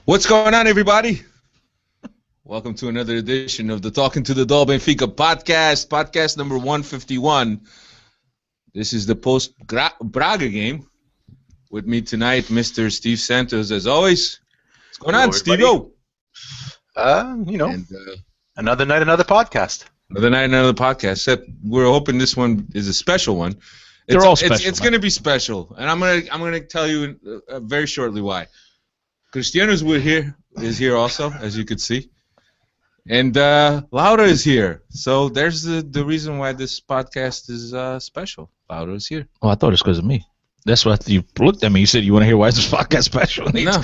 What's going on, everybody? Welcome to another edition of the Talking to the Doll Benfica podcast number 151. This is the post-Braga game. With me tonight, Mr. Steve Santos, as always. What's going on, Steve-O? Another night, another podcast. Another night, another podcast. Except we're hoping this one is a special one. They're all special. It's going to be special, and I'm gonna tell you very shortly why. Cristiano's is here also, as you could see, and Laura is here. So there's the reason why this podcast is special. Laura is here. Oh, I thought it was because of me. That's what you looked at me. You said you want to hear why is this podcast special? No.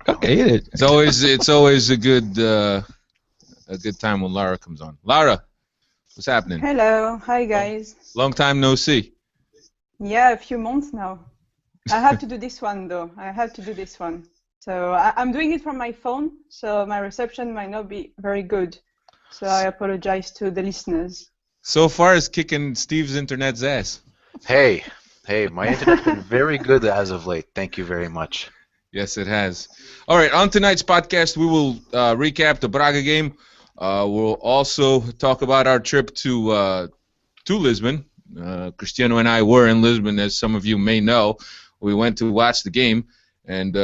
Okay. It's always a good time when Laura comes on. Laura, what's happening? Hello. Hi, guys. Long time no see. Yeah, a few months now. I have to do this one, though. So I'm doing it from my phone, so my reception might not be very good. So I apologize to the listeners. So far, it's kicking Steve's internet's ass. Hey, my internet's been very good as of late. Thank you very much. Yes, it has. All right, on tonight's podcast, we will recap the Braga game. We'll also talk about our trip to Lisbon. Cristiano and I were in Lisbon, as some of you may know. We went to watch the game, and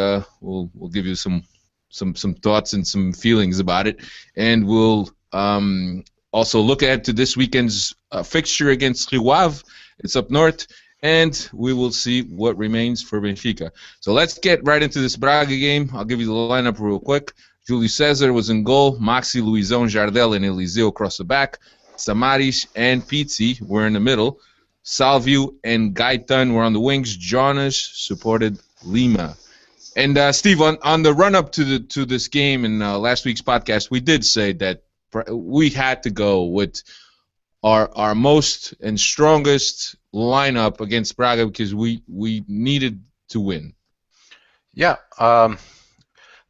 we'll give you some thoughts and some feelings about it. And we'll also look ahead to this weekend's fixture against Rio Ave. It's up north, and we will see what remains for Benfica. So let's get right into this Braga game. I'll give you the lineup real quick. Júlio César was in goal. Maxi, Luizão, Jardel, and Eliseu across the back. Samaris and Pizzi were in the middle. Salvio and Gaitan were on the wings. Jonas supported Lima. And Steve, on the run-up to this game in last week's podcast, we did say that we had to go with our most and strongest lineup against Braga because we needed to win. Yeah,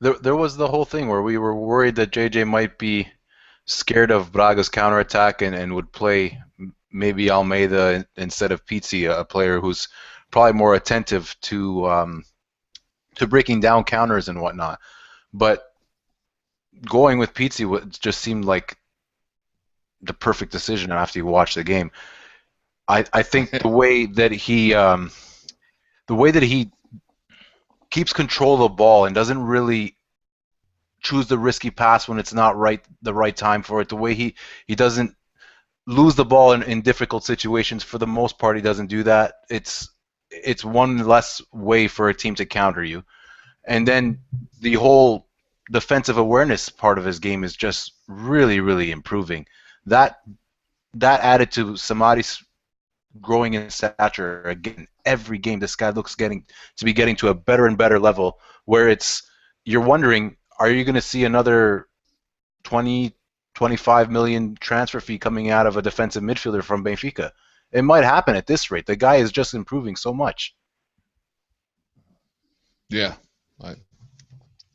there was the whole thing where we were worried that JJ might be scared of Braga's counterattack and would play maybe Almeida instead of Pizzi, a player who's probably more attentive to breaking down counters and whatnot. But going with Pizzi just seemed like the perfect decision after you watch the game. I think the way that he keeps control of the ball and doesn't really choose the risky pass when it's not the right time for it. The way he doesn't lose the ball in difficult situations. For the most part, he doesn't do that. It's one less way for a team to counter you. And then the whole defensive awareness part of his game is just really, really improving. That added to Samaris growing in stature. Again, every game this guy looks to be getting to a better and better level where you're wondering, are you going to see another 25 million transfer fee coming out of a defensive midfielder from Benfica? It might happen at this rate. The guy is just improving so much. Yeah. What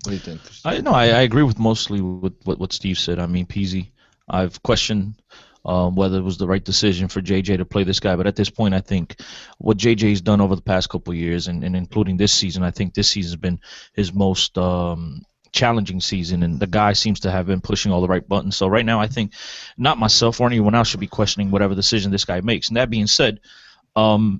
do you think? I agree with mostly with what Steve said. I mean, Pizzi, I've questioned whether it was the right decision for JJ to play this guy, but at this point, I think what JJ's done over the past couple of years, and including this season, I think this season's been his most challenging season, and the guy seems to have been pushing all the right buttons. So right now, I think not myself or anyone else should be questioning whatever decision this guy makes. And that being said, the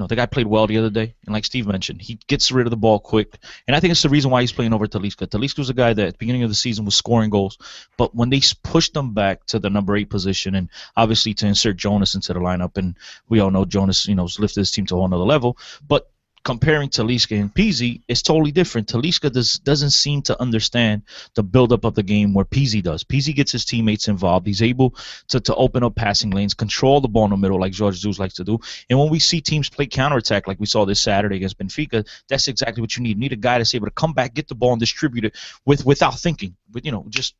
guy played well the other day, and like Steve mentioned, he gets rid of the ball quick, and I think it's the reason why he's playing over Talisca. Talisca was a guy that at the beginning of the season was scoring goals, but when they pushed him back to the number 8 position, and obviously to insert Jonas into the lineup, and we all know Jonas, has lifted his team to a whole nother level, but comparing Talisca and Pizzi, it's totally different. Talisca doesn't seem to understand the buildup of the game where Pizzi does. Pizzi gets his teammates involved. He's able to open up passing lanes, control the ball in the middle like Jorge Jesus likes to do. And when we see teams play counterattack like we saw this Saturday against Benfica, that's exactly what you need. You need a guy that's able to come back, get the ball, and distribute it without thinking, with just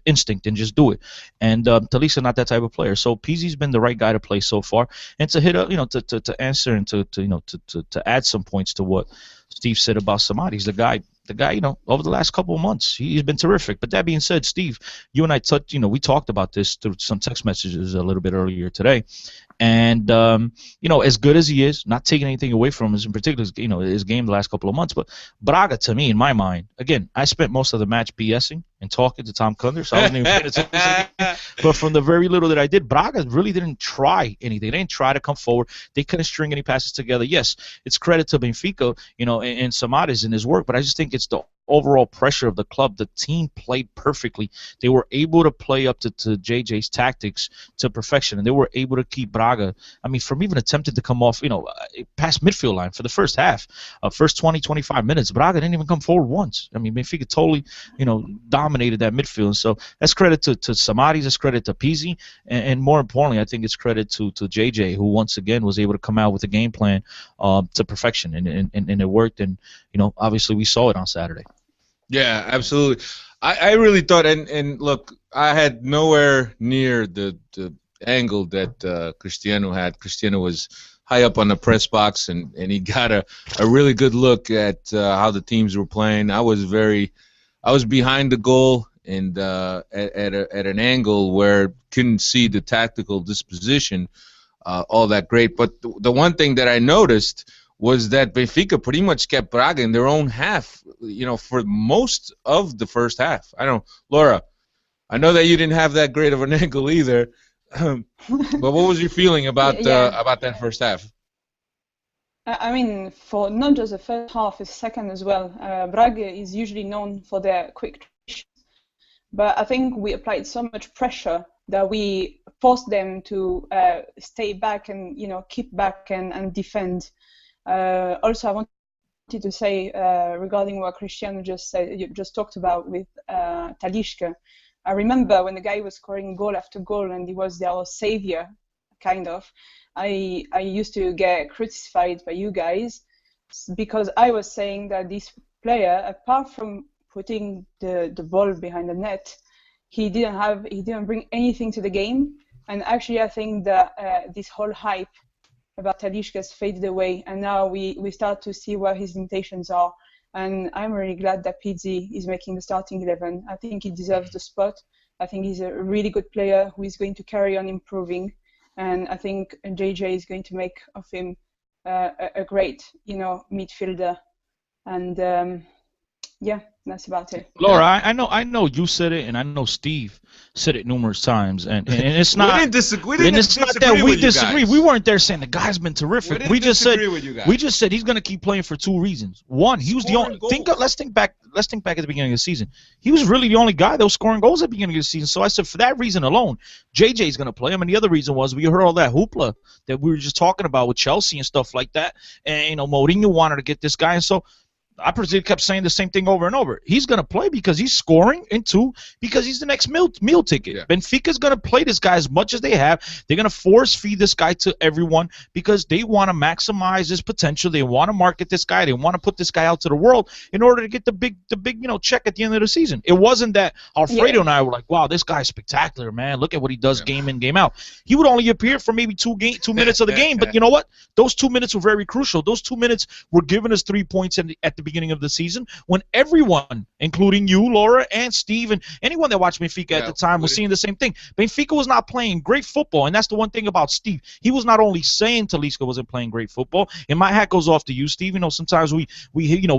instinct and just do it. And Talisca not that type of player. So Pizzi's been the right guy to play so far. And to hit to answer and to add some points to what Steve said about Samaris, the guy, over the last couple of months, he's been terrific. But that being said, Steve, you and I we talked about this through some text messages a little bit earlier today, And as good as he is, not taking anything away from him, in particular, his game the last couple of months. But Braga, to me, in my mind, again, I spent most of the match BSing and talking to Tom Kunder, so I wasn't even paying attention to the game. But from the very little that I did, Braga really didn't try anything. They didn't try to come forward. They couldn't string any passes together. Yes, it's credit to Benfica, and Samaris in his work, but I just think it's the overall pressure of the club. The team played perfectly. They were able to play up to JJ's tactics to perfection, and they were able to keep Braga, from even attempting to come off, past midfield line for the first half, first 20, 25 minutes, Braga didn't even come forward once. Benfica totally, dominated that midfield. And so that's credit to Samaris, that's credit to Pizzi, and more importantly, I think it's credit to JJ, who once again was able to come out with a game plan to perfection, and it worked, and obviously we saw it on Saturday. Yeah, absolutely. I really thought, and look, I had nowhere near the angle that Cristiano had. Cristiano was high up on the press box, and he got a really good look at how the teams were playing. I was behind the goal and at an angle where couldn't see the tactical disposition all that great. But the one thing that I noticed was that Benfica pretty much kept Braga in their own half, for most of the first half. Laura, I know that you didn't have that great of an angle either, but what was your feeling about that first half? For not just the first half, the second as well. Braga is usually known for their quick transitions, but I think we applied so much pressure that we forced them to stay back and keep back and defend. Also, I wanted to say regarding what Cristiano just talked about with Talisca. I remember when the guy was scoring goal after goal and he was our savior, kind of. I used to get criticized by you guys because I was saying that this player, apart from putting the ball behind the net, he didn't bring anything to the game. And actually, I think that this whole hype about Talisca's faded away, and now we start to see what his limitations are. And I'm really glad that Pizzi is making the starting 11. I think he deserves the spot. I think he's a really good player who is going to carry on improving, and I think JJ is going to make of him a great, midfielder. And that's about it. Laura, I know you said it, and I know Steve said it numerous times, and it's not. We didn't disagree. It's not that we disagree. We weren't there saying the guy's been terrific. We just said he's going to keep playing for two reasons. One, he was the only. Let's think back at the beginning of the season. He was really the only guy that was scoring goals at the beginning of the season. So I said for that reason alone, JJ is going to play him. And the other reason was we heard all that hoopla that we were just talking about with Chelsea and stuff like that. And Mourinho wanted to get this guy, and so I kept saying the same thing over and over. He's going to play because he's scoring, and two, because he's the next meal ticket. Yeah. Benfica's going to play this guy as much as they have. They're going to force feed this guy to everyone because they want to maximize his potential. They want to market this guy. They want to put this guy out to the world in order to get the big check at the end of the season. It wasn't that Alfredo and I were like, wow, this guy's spectacular, man. Look at what he does game in, game out. He would only appear for maybe 2 minutes of the game, but you know what? Those 2 minutes were very crucial. Those 2 minutes were giving us 3 points at the beginning of the season when everyone, including you, Laura, and Steve, and anyone that watched Benfica at the time was seeing the same thing. Benfica was not playing great football, and that's the one thing about Steve. He was not only saying Talisca wasn't playing great football, and my hat goes off to you, Steve. Sometimes we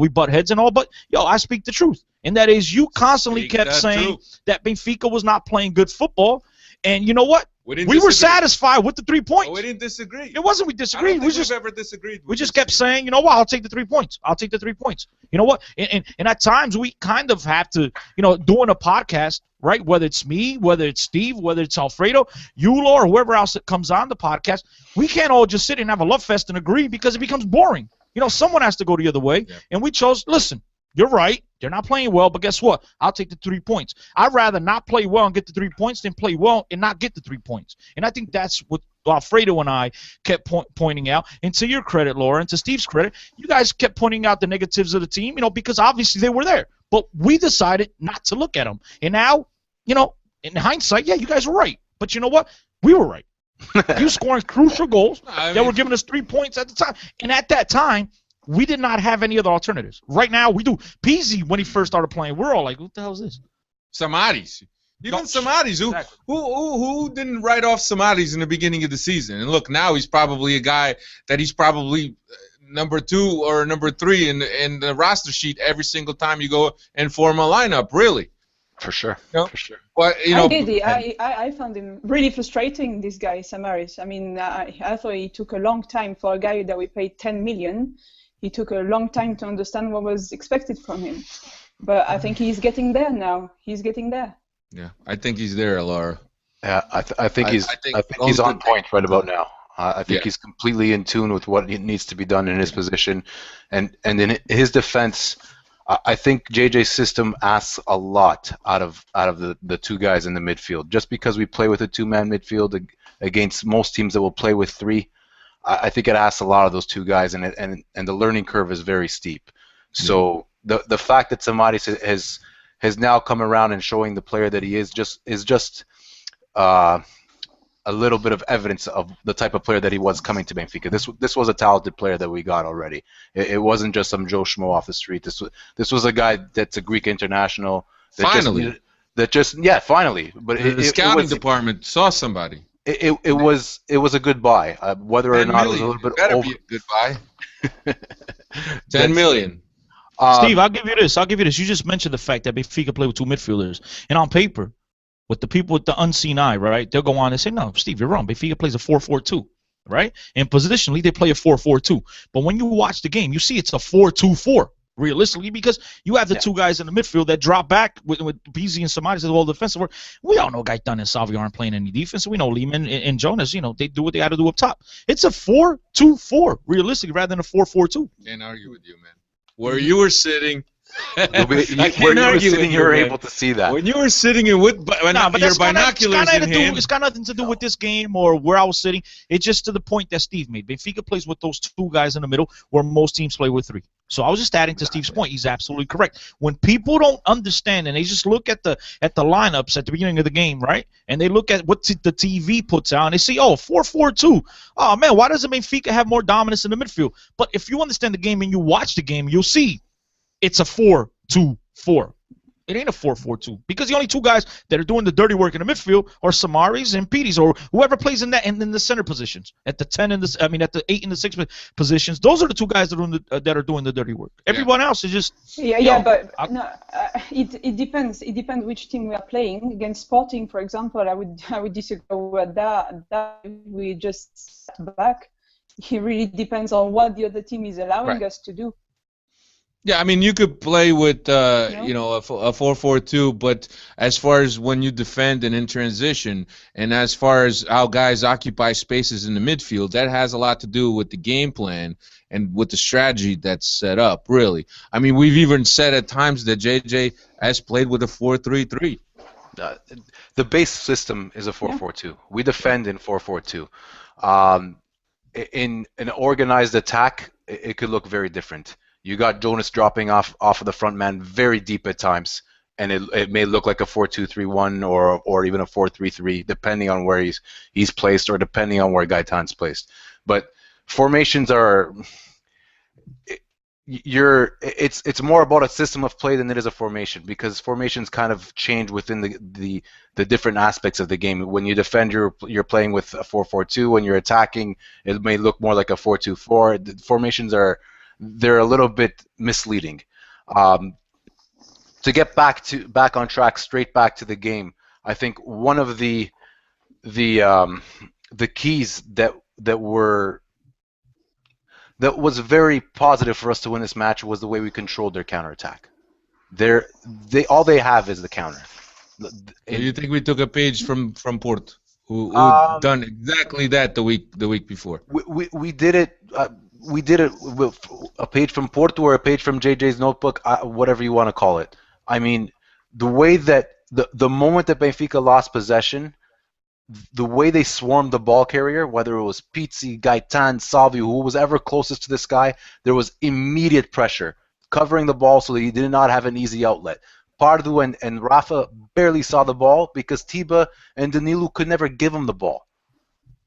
butt heads and all, but I speak the truth, and that is you constantly kept saying that Benfica was not playing good football, and you know what? We were satisfied with the 3 points. We didn't disagree. It wasn't we disagreed. We just ever disagreed. We just kept saying, you know what? I'll take the 3 points. I'll take the 3 points. You know what? And at times we kind of have to, doing a podcast, right? Whether it's me, whether it's Steve, whether it's Alfredo, you, Laura, whoever else that comes on the podcast, we can't all just sit and have a love fest and agree because it becomes boring. Someone has to go the other way, and we chose. Listen, you're right. They're not playing well, but guess what? I'll take the 3 points. I'd rather not play well and get the 3 points than play well and not get the 3 points. And I think that's what Alfredo and I kept pointing out. And to your credit, Laura, and to Steve's credit, you guys kept pointing out the negatives of the team, because obviously they were there. But we decided not to look at them. And now, in hindsight, you guys were right. But you know what? We were right. You scoring crucial goals that were giving us 3 points at the time. And at that time, we did not have any other alternatives. Right now, we do. Pizzi, when he first started playing, we're all like, what the hell is this? Samaris. Even Samaris, who didn't write off Samaris in the beginning of the season? And look, now he's probably a guy that he's probably number 2 or number 3 in the roster sheet every single time you go and form a lineup. Really, For sure. you know? For sure. But I found him really frustrating. This guy Samaris. I mean, I thought he took a long time for a guy that we paid 10 million. He took a long time to understand what was expected from him. But I think he's getting there now. He's getting there. Yeah, I think he's there, Laura. Yeah, I think he's on point right about now. I think he's completely in tune with what needs to be done in his position, and in his defense, I think JJ's system asks a lot out of the two guys in the midfield. Just because we play with a 2-man midfield against most teams that will play with 3, I think it asks a lot of those 2 guys, and the learning curve is very steep. So the fact that Samaris has now come around and showing the player that he is just a little bit of evidence of the type of player that he was coming to Benfica. This was a talented player that we got already. It wasn't just some Joe Schmo off the street. This was a guy that's a Greek international. Finally. But the scouting department saw somebody. It was a good buy. Whether or not it was a little bit over. Be a good buy. 10 million. Steve, I'll give you this. You just mentioned the fact that Benfica play with 2 midfielders, and on paper, with the people with the unseen eye, right? They'll go on and say, "No, Steve, you're wrong. Benfica plays a 4-4-2, right? And positionally, they play a 4-4-2. But when you watch the game, you see it's a 4-2-4." Realistically, because you have the 2 guys in the midfield that drop back with Beasley and Samaris as all defensive work. We all know Gaetan and Salvi aren't playing any defense. We know Lehman and Jonas, they do what they got to do up top. It's a 4-2-4, realistically, rather than a 4-4-2. Can't argue with you, man. Where you were sitting, where you were sitting, you were able to see that. When you were sitting in with your binoculars in hand. It's got nothing to do with this game or where I was sitting. It's just to the point that Steve made. Benfica plays with those 2 guys in the middle, where most teams play with 3. So I was just adding to Steve's point. He's absolutely correct. When people don't understand and they just look at the lineups at the beginning of the game, right? And they look at what the TV puts out and they say, "Oh, 4-4-2. Oh man, why doesn't Benfica have more dominance in the midfield?" But if you understand the game and you watch the game, you'll see it's a 4-2-4. It ain't a 4-4-2 because the only 2 guys that are doing the dirty work in the midfield are Samaris and Peters, or whoever plays in that and in the center positions at the 10 and at the 8 and the 6 positions. Those are the 2 guys that are doing the dirty work. Everyone else is just it depends. It depends which team we are playing. Against Sporting, for example, I would disagree with that. We just sat back. It really depends on what the other team is allowing us to do. Yeah, I mean, you could play with a 4-4-2, but as far as when you defend and in transition, and as far as how guys occupy spaces in the midfield, that has a lot to do with the game plan and with the strategy that's set up, really. I mean, we've even said at times that JJ has played with a 4-3-3. The base system is a 4-4-2. We defend in 4-4-2. In an organized attack, it could look very different. You got Jonas dropping off of the front man very deep at times, and it may look like a 4-2-3-1 or even a 4-3-3, depending on where he's placed or depending on where Gaetan's placed. But formations are it's more about a system of play than it is a formation, because formations kind of change within the different aspects of the game. When you defend, you're playing with a 4-4-2. When you're attacking, it may look more like a 4-2-4. The formations they're a little bit misleading. To get back on track, straight back to the game, I think one of the keys that was very positive for us to win this match was the way we controlled their counterattack. All they have is the counter. You think we took a page from Porto, who done exactly that the week before? We did it. We did it with a page from Porto or a page from JJ's notebook, whatever you want to call it. I mean, the way that the moment that Benfica lost possession, the way they swarmed the ball carrier, whether it was Pizzi, Gaetan, Salvi, who was ever closest to this guy, there was immediate pressure, covering the ball so that he did not have an easy outlet. Pardo and Rafa barely saw the ball because Tiba and Danilo could never give him the ball.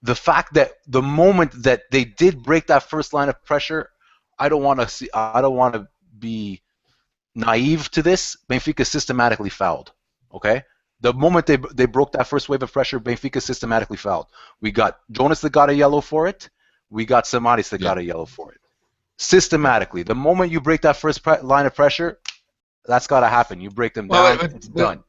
The fact that the moment that they did break that first line of pressure, I don't want to be naive to this. Benfica systematically fouled. Okay, The moment they broke that first wave of pressure, Benfica systematically fouled. We got Jonas that got a yellow for it. We got Samaris that got a yellow for it. Systematically. The moment you break that first line of pressure, that's got to happen. You break them down, it's done.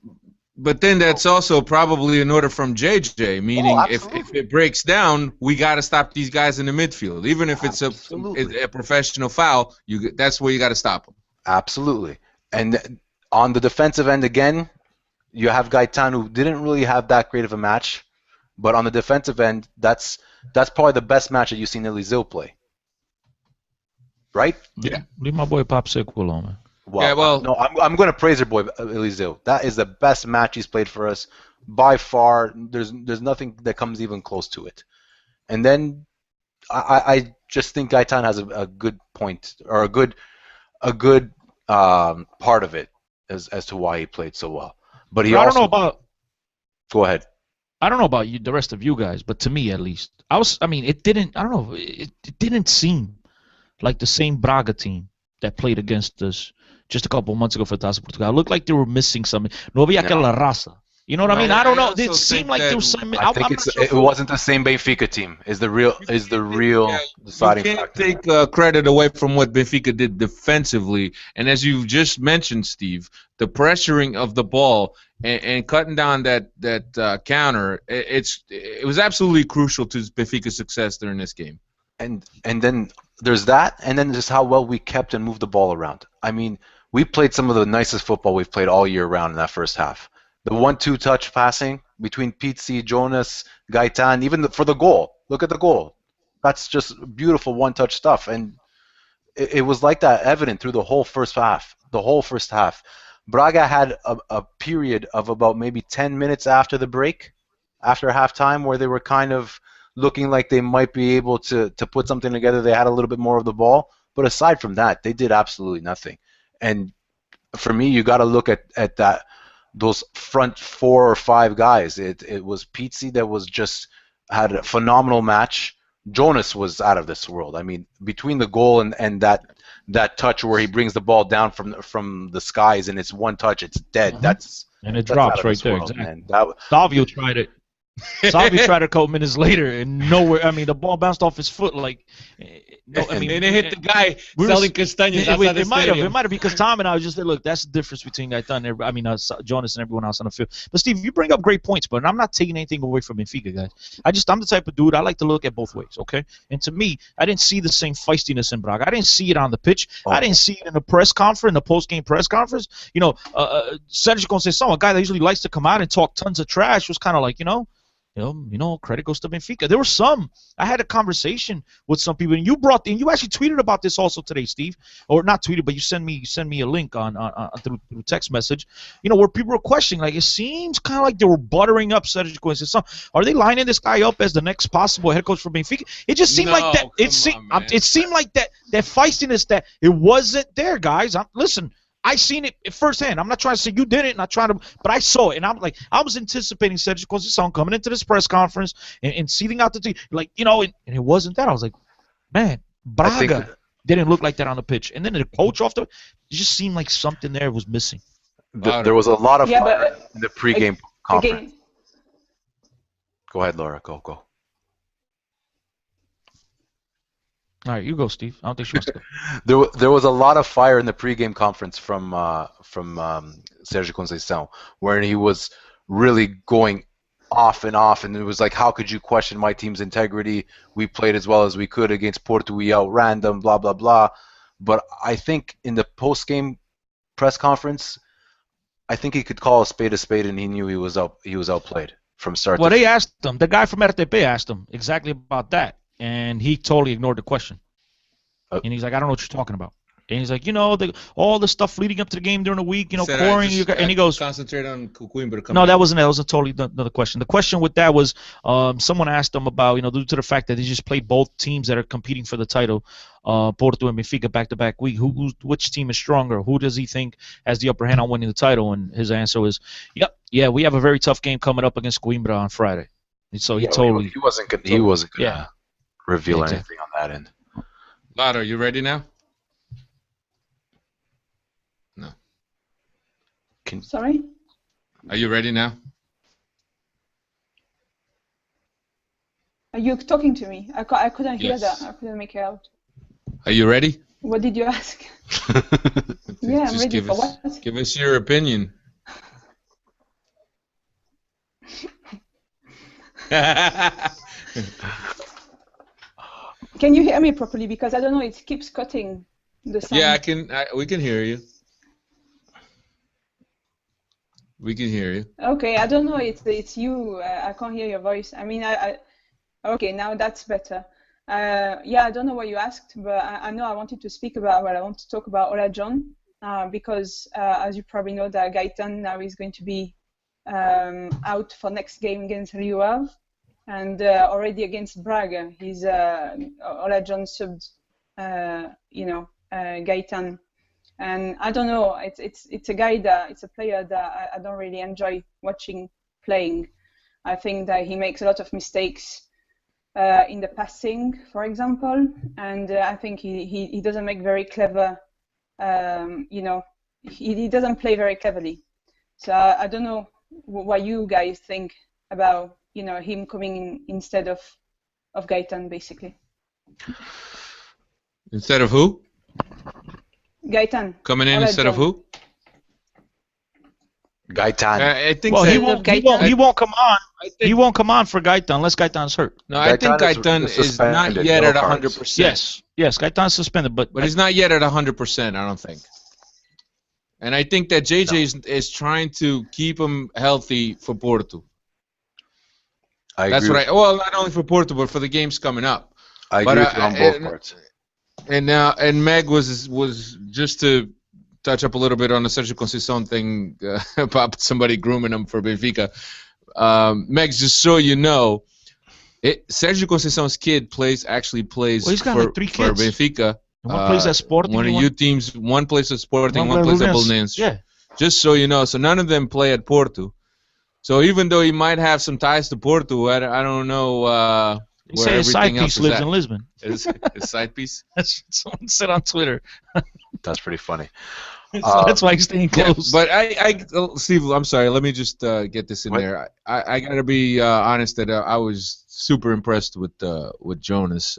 But then that's also probably an order from JJ, meaning if it breaks down, we got to stop these guys in the midfield. Even if it's a professional foul, that's where you got to stop them. Absolutely. And on the defensive end again, you have Gaetan, who didn't really have that great of a match, but on the defensive end, that's probably the best match that you've seen Eliseu play. Right? Yeah. Leave my boy Popsicle alone, man. No, I'm going to praise your boy Eliseu. That is the best match he's played for us by far. There's nothing that comes even close to it. And then I just think Gaetan has a good point, or a good part of it as to why he played so well. But I don't know about. Go ahead. I don't know about you, the rest of you guys, but to me at least, it didn't. I don't know. It didn't seem like the same Braga team that played against us just a couple months ago for Taça Portugal. It looked like they were missing something. No había aquela raza. You know what I mean? I don't know. It seemed like there was something. I think it wasn't the same Benfica team. Is the real deciding factor. You can't take credit away from what Benfica did defensively. And as you just mentioned, Steve, the pressuring of the ball and cutting down that counter, it was absolutely crucial to Benfica's success during this game. And then there's that, and then just how well we kept and moved the ball around. I mean, we played some of the nicest football we've played all year round in that first half. The 1-2 touch passing between Pizzi, Jonas, Gaetan, even for the goal. Look at the goal. That's just beautiful one-touch stuff. And it was like that evident through the whole first half. Braga had a period of about maybe 10 minutes after the break, after halftime, where they were kind of looking like they might be able to put something together. They had a little bit more of the ball. But aside from that, they did absolutely nothing. And for me, you got to look at those front 4 or 5 guys. It was Pizzi that was just had a phenomenal match. Jonas was out of this world. I mean, between the goal and that touch where he brings the ball down from the skies and it's one touch, it's dead. Mm-hmm. And it drops right there. Exactly. Savio tried it. Savio tried a couple minutes later and nowhere. I mean, the ball bounced off his foot like. And it hit the guy selling castañas outside the stadium. It might have because Tom and I was just there. Look, that's the difference between Gaetan and Jonas and everyone else on the field. But Steve, you bring up great points, but I'm not taking anything away from Benfica, guys. I'm the type of dude I like to look at both ways. Okay, and to me, I didn't see the same feistiness in Braga. I didn't see it on the pitch. I didn't see it in the press conference, the post-game press conference. Sergio Conceição, a guy that usually likes to come out and talk tons of trash, was kind of like, credit goes to Benfica. There were some. I had a conversation with some people, and you actually tweeted about this also today, Steve, or not tweeted, but you send me a link on through text message. Where people were questioning, like it seems kind of like they were buttering up Sergio Conceição. Are they lining this guy up as the next possible head coach for Benfica? It just seemed like that. It seemed like that feistiness that it wasn't there, guys. Listen. I seen it firsthand. I'm not trying to say you did it, but I saw it, and I'm like, I was anticipating Sergio Conceição coming into this press conference and seating out the team, and it wasn't that. I was like, man, Braga didn't look like that on the pitch, and then the coach it just seemed like something there was missing. There was a lot of fire in the pregame conference. Go ahead, Laura. Go. All right, you go, Steve. I don't think she wants to go. There was a lot of fire in the pregame conference from Sergio Conceição, where he was really going off, and it was like, how could you question my team's integrity? We played as well as we could against Porto. We outran them, blah blah blah. But I think in the post-game press conference, I think he could call a spade, and he knew he was outplayed from start. Well, they asked him. The guy from RTP asked him exactly about that. And he totally ignored the question. And he's like, I don't know what you're talking about. And he's like, all the stuff leading up to the game during the week, scoring. And he goes, concentrate on Coimbra. No, that wasn't it. That was a totally another question. The question with that was, someone asked him about, due to the fact that he just played both teams that are competing for the title, Porto and Benfica back-to-back week. Which team is stronger? Who does he think has the upper hand on winning the title? And his answer was, we have a very tough game coming up against Coimbra on Friday. And so he wasn't gonna reveal anything on that end. Lotto, are you ready now? No. Sorry? Are you ready now? Are you talking to me? I couldn't hear Yes. that. I couldn't make it out. Are you ready? What did you ask? Yeah, I'm Just ready give for us what? give us your opinion. Can you hear me properly? Because I don't know, it keeps cutting the sound. Yeah, we can hear you. We can hear you. Okay, I don't know, it's you. I can't hear your voice. I mean, okay, now that's better. Yeah, I don't know what you asked, but I know I wanted to speak about, well, I want to talk about Ola John, because as you probably know, that Gaetan now is going to be out for next game against Rio Ave, and already against Braga, he's Ola John subbed, Gaetan. And I don't know, it's a guy that, it's a player that I don't really enjoy watching playing. I think that he makes a lot of mistakes in the passing, for example, and I think he doesn't make very clever, he doesn't play very cleverly. So I don't know what you guys think about, him coming in instead of Gaetan, basically. Instead of who? Gaetan. Coming in Ola instead of John. who? Gaetan. I think Well, that, he Instead of won't. He Gaetan. won't. He won't come on. I think, He won't come on for Gaetan unless Gaetan's hurt. no, I think Gaetan Gaetan is is not suspended, yet no at cards. 100%. Yes. Gaetan's suspended, but But he's not yet at 100%, I don't think. And I think that JJ is trying to keep him healthy for Porto. I That's agree what well, not only for Porto, but for the games coming up. I but, agree with you on both parts. And Meg was just to touch up a little bit on the Sergio Conceição thing about somebody grooming him for Benfica. Meg, just so you know, Sergio Conceição's kid actually plays Well, he's got for, like 3 for kids. Benfica. One plays at Sporting. One of you teams, one plays at Sporting, one plays at Belenenses. Yeah. Just so you know, so none of them play at Porto. So even though he might have some ties to Porto, I don't know They where say his side everything else piece is lives at. in Lisbon. His side piece. That's what someone said on Twitter. That's pretty funny. So that's why he's staying Yeah, close. but Steve, I'm sorry. Let me just get this in What? there. I gotta be honest that I was super impressed with Jonas.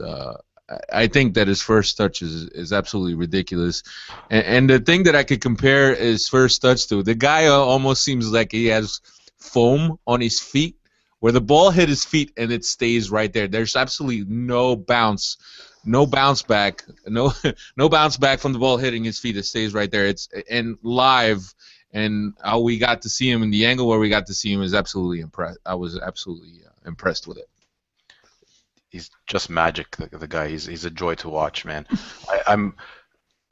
I think that his first touch is absolutely ridiculous, and the thing that I could compare his first touch to, the guy almost seems like he has foam on his feet, where the ball hit his feet and it stays right there. There's absolutely no bounce back, no bounce back from the ball hitting his feet. It stays right there. It's and live, and how we got to see him in the angle where we got to see him is absolutely impressed. I was absolutely impressed with it. He's just magic. The guy. He's a joy to watch, man.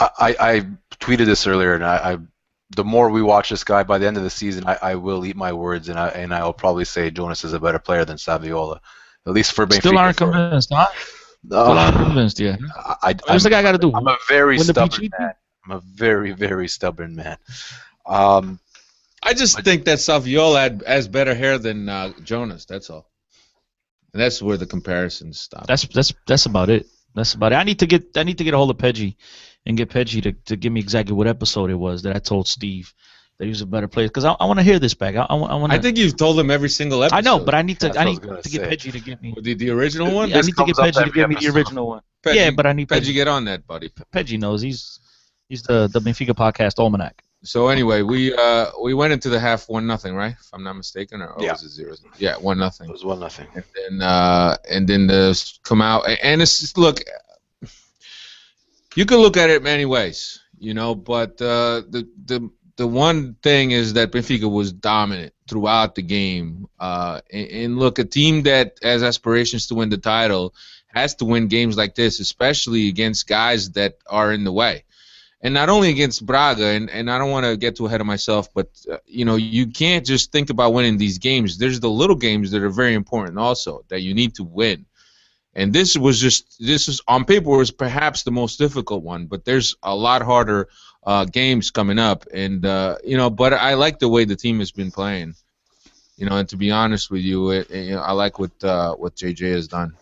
I tweeted this earlier, and the more we watch this guy, by the end of the season, I will eat my words, and I'll probably say Jonas is a better player than Saviola, at least for Benfica. Still aren't convinced, huh? Still aren't convinced, yeah. What's the guy got to do? I'm a very Win the stubborn PG? man. I'm a very, very stubborn man. I just think that Saviola has better hair than Jonas. That's all. And that's where the comparisons stop. That's about it. That's about it. I need to get a hold of Peggy and get Peggy to give me exactly what episode it was that I told Steve that he was a better player, because I want to hear this back. I think you've told him every single episode. I know, but I need to That's what I was get gonna say. Peggy to give me. The original one. I need to get comes up Peggy to every give me the episode. original one. Peggy, Yeah, but I need Peggy, Peggy. get on that, buddy. Peggy knows he's the Benfica podcast almanac. So anyway, we went into the half 1-0, right? If I'm not mistaken, or Yeah. was it 0? Yeah, 1-0. It was 1-0. And then the come out, and it's just, look. You could look at it many ways, but the one thing is that Benfica was dominant throughout the game. And look, a team that has aspirations to win the title has to win games like this, especially against guys that are in the way. And not only against Braga, and I don't want to get too ahead of myself, but you can't just think about winning these games. There's the little games that are very important also that you need to win. And this was on paper was perhaps the most difficult one, but there's a lot harder games coming up. And but I like the way the team has been playing. And to be honest with you, I like what JJ has done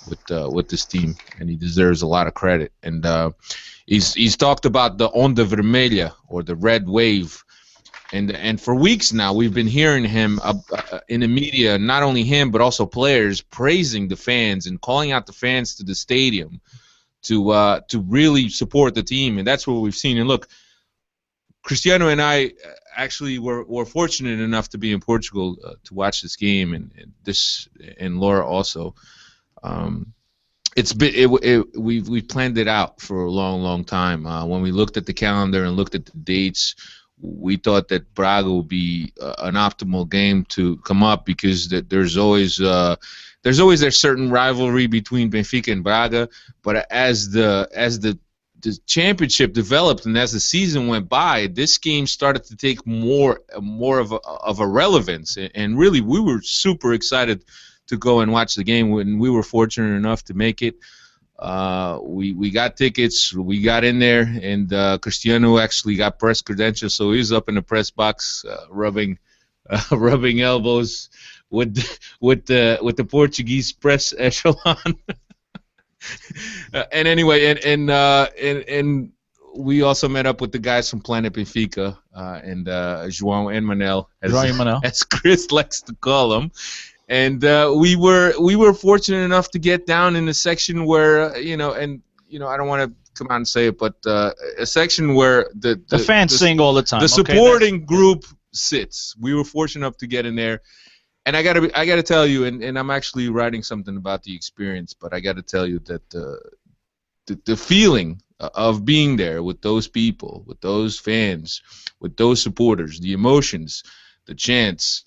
with this team, and he deserves a lot of credit. And he's talked about the onda vermelha, or the red wave, And for weeks now, we've been hearing him in the media, not only him but also players praising the fans and calling out the fans to the stadium to really support the team, and that's what we've seen. And look, Cristiano and I actually were fortunate enough to be in Portugal to watch this game, and Laura also. We planned it out for a long time. When we looked at the calendar and looked at the dates, we thought that Braga would be an optimal game to come up because there's always a certain rivalry between Benfica and Braga. But as the championship developed and as the season went by, this game started to take more of a relevance. And really, we were super excited to go and watch the game when we were fortunate enough to make it. We got tickets, we got in there, and Cristiano actually got press credentials, so he was up in the press box rubbing elbows with the Portuguese press echelon. And anyway, and we also met up with the guys from Planet Benfica and João and Manel, as Chris likes to call them. And we were fortunate enough to get down in a section where I don't want to come out and say it, but a section where the fans sing all the time. The supporting group sits. We were fortunate enough to get in there, and I gotta tell you, and I'm actually writing something about the experience, but I gotta tell you that the feeling of being there with those people, with those fans, with those supporters, the emotions, the chants.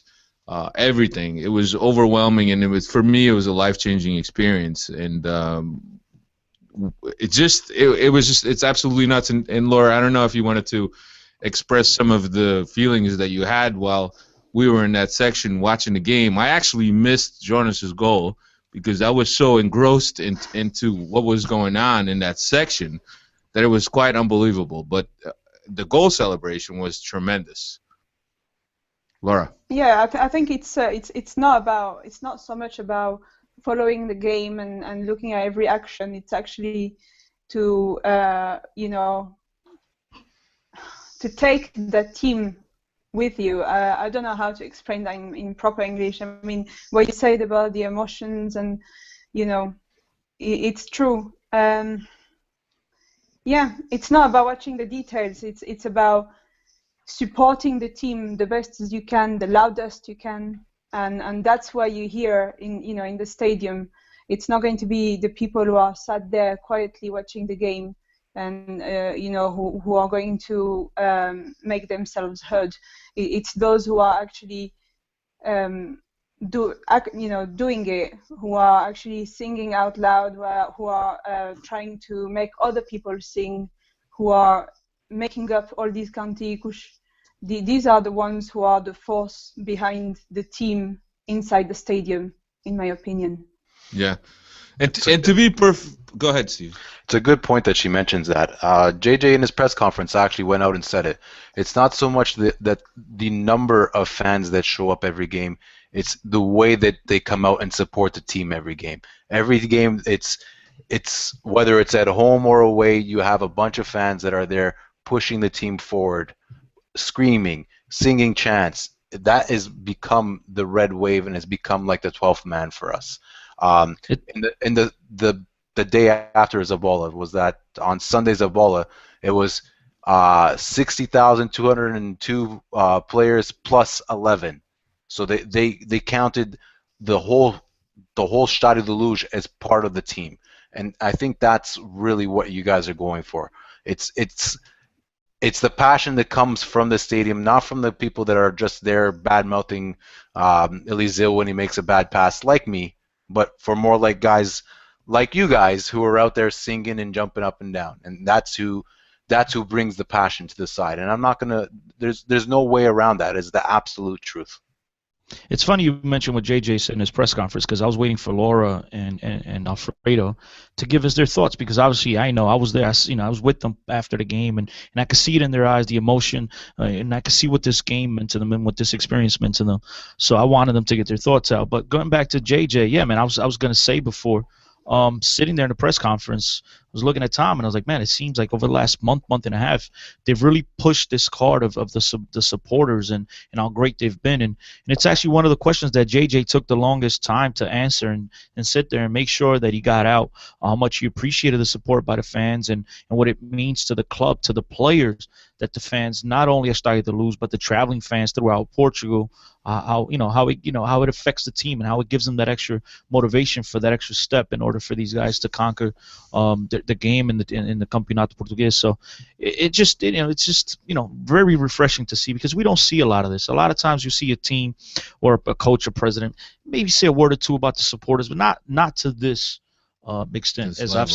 Everything. It was overwhelming, and for me it was a life-changing experience, and it's absolutely nuts. And Laura, I don't know if you wanted to express some of the feelings that you had while we were in that section watching the game. I actually missed Jonas's goal because I was so engrossed into what was going on in that section that it was quite unbelievable. But the goal celebration was tremendous. Laura. Yeah, I think it's not so much about following the game and looking at every action. It's actually to to take the team with you. I don't know how to explain that in proper English. I mean, what you said about the emotions, and it's true. Yeah, it's not about watching the details. It's about supporting the team the best as you can, the loudest you can, and that's why you hear in the stadium. It's not going to be the people who are sat there quietly watching the game and who are going to make themselves heard. It's those who are actually doing it, who are actually singing out loud, who are trying to make other people sing, who are making up all these cantiques. These are the ones who are the force behind the team inside the stadium, in my opinion. Yeah, and to be perfect, go ahead, Steve. It's a good point that she mentions that. JJ in his press conference actually went out and said it. It's not so much that the number of fans that show up every game. It's the way that they come out and support the team every game. Every game, it's whether it's at home or away, you have a bunch of fans that are there pushing the team forward, screaming, singing chants. That has become the red wave and has become like the 12th man for us. In the day after Zabola was that on Sunday Zabola, it was 60,202 players plus 11. So they counted the whole Stadio de Luz as part of the team, and I think that's really what you guys are going for. It's the passion that comes from the stadium, not from the people that are just there bad-mouthing Eliseu when he makes a bad pass, like me, but for more like guys like you guys who are out there singing and jumping up and down, and that's who brings the passion to the side. And I'm not gonna. There's no way around that. It's the absolute truth. It's funny you mentioned what JJ said in his press conference, because I was waiting for Laura and Alfredo to give us their thoughts, because obviously I know I was there. I was with them after the game, and I could see it in their eyes, the emotion, and I could see what this game meant to them and what this experience meant to them. So I wanted them to get their thoughts out. But going back to JJ, yeah, man, I was going to say before, sitting there in the press conference, was looking at Tom, and I was like, man, it seems like over the last month and a half, they've really pushed this card of the supporters and how great they've been. And it's actually one of the questions that JJ took the longest time to answer and sit there and make sure that he got out how much he appreciated the support by the fans and what it means to the club, to the players, that the fans not only are starting to lose, but the traveling fans throughout Portugal, how it affects the team and how it gives them that extra motivation for that extra step in order for these guys to conquer the game in the Campeonato Português. So it's just very refreshing to see, because we don't see a lot of this. A lot of times you see a team or a coach or president maybe say a word or two about the supporters, but not to this extent This as level, I've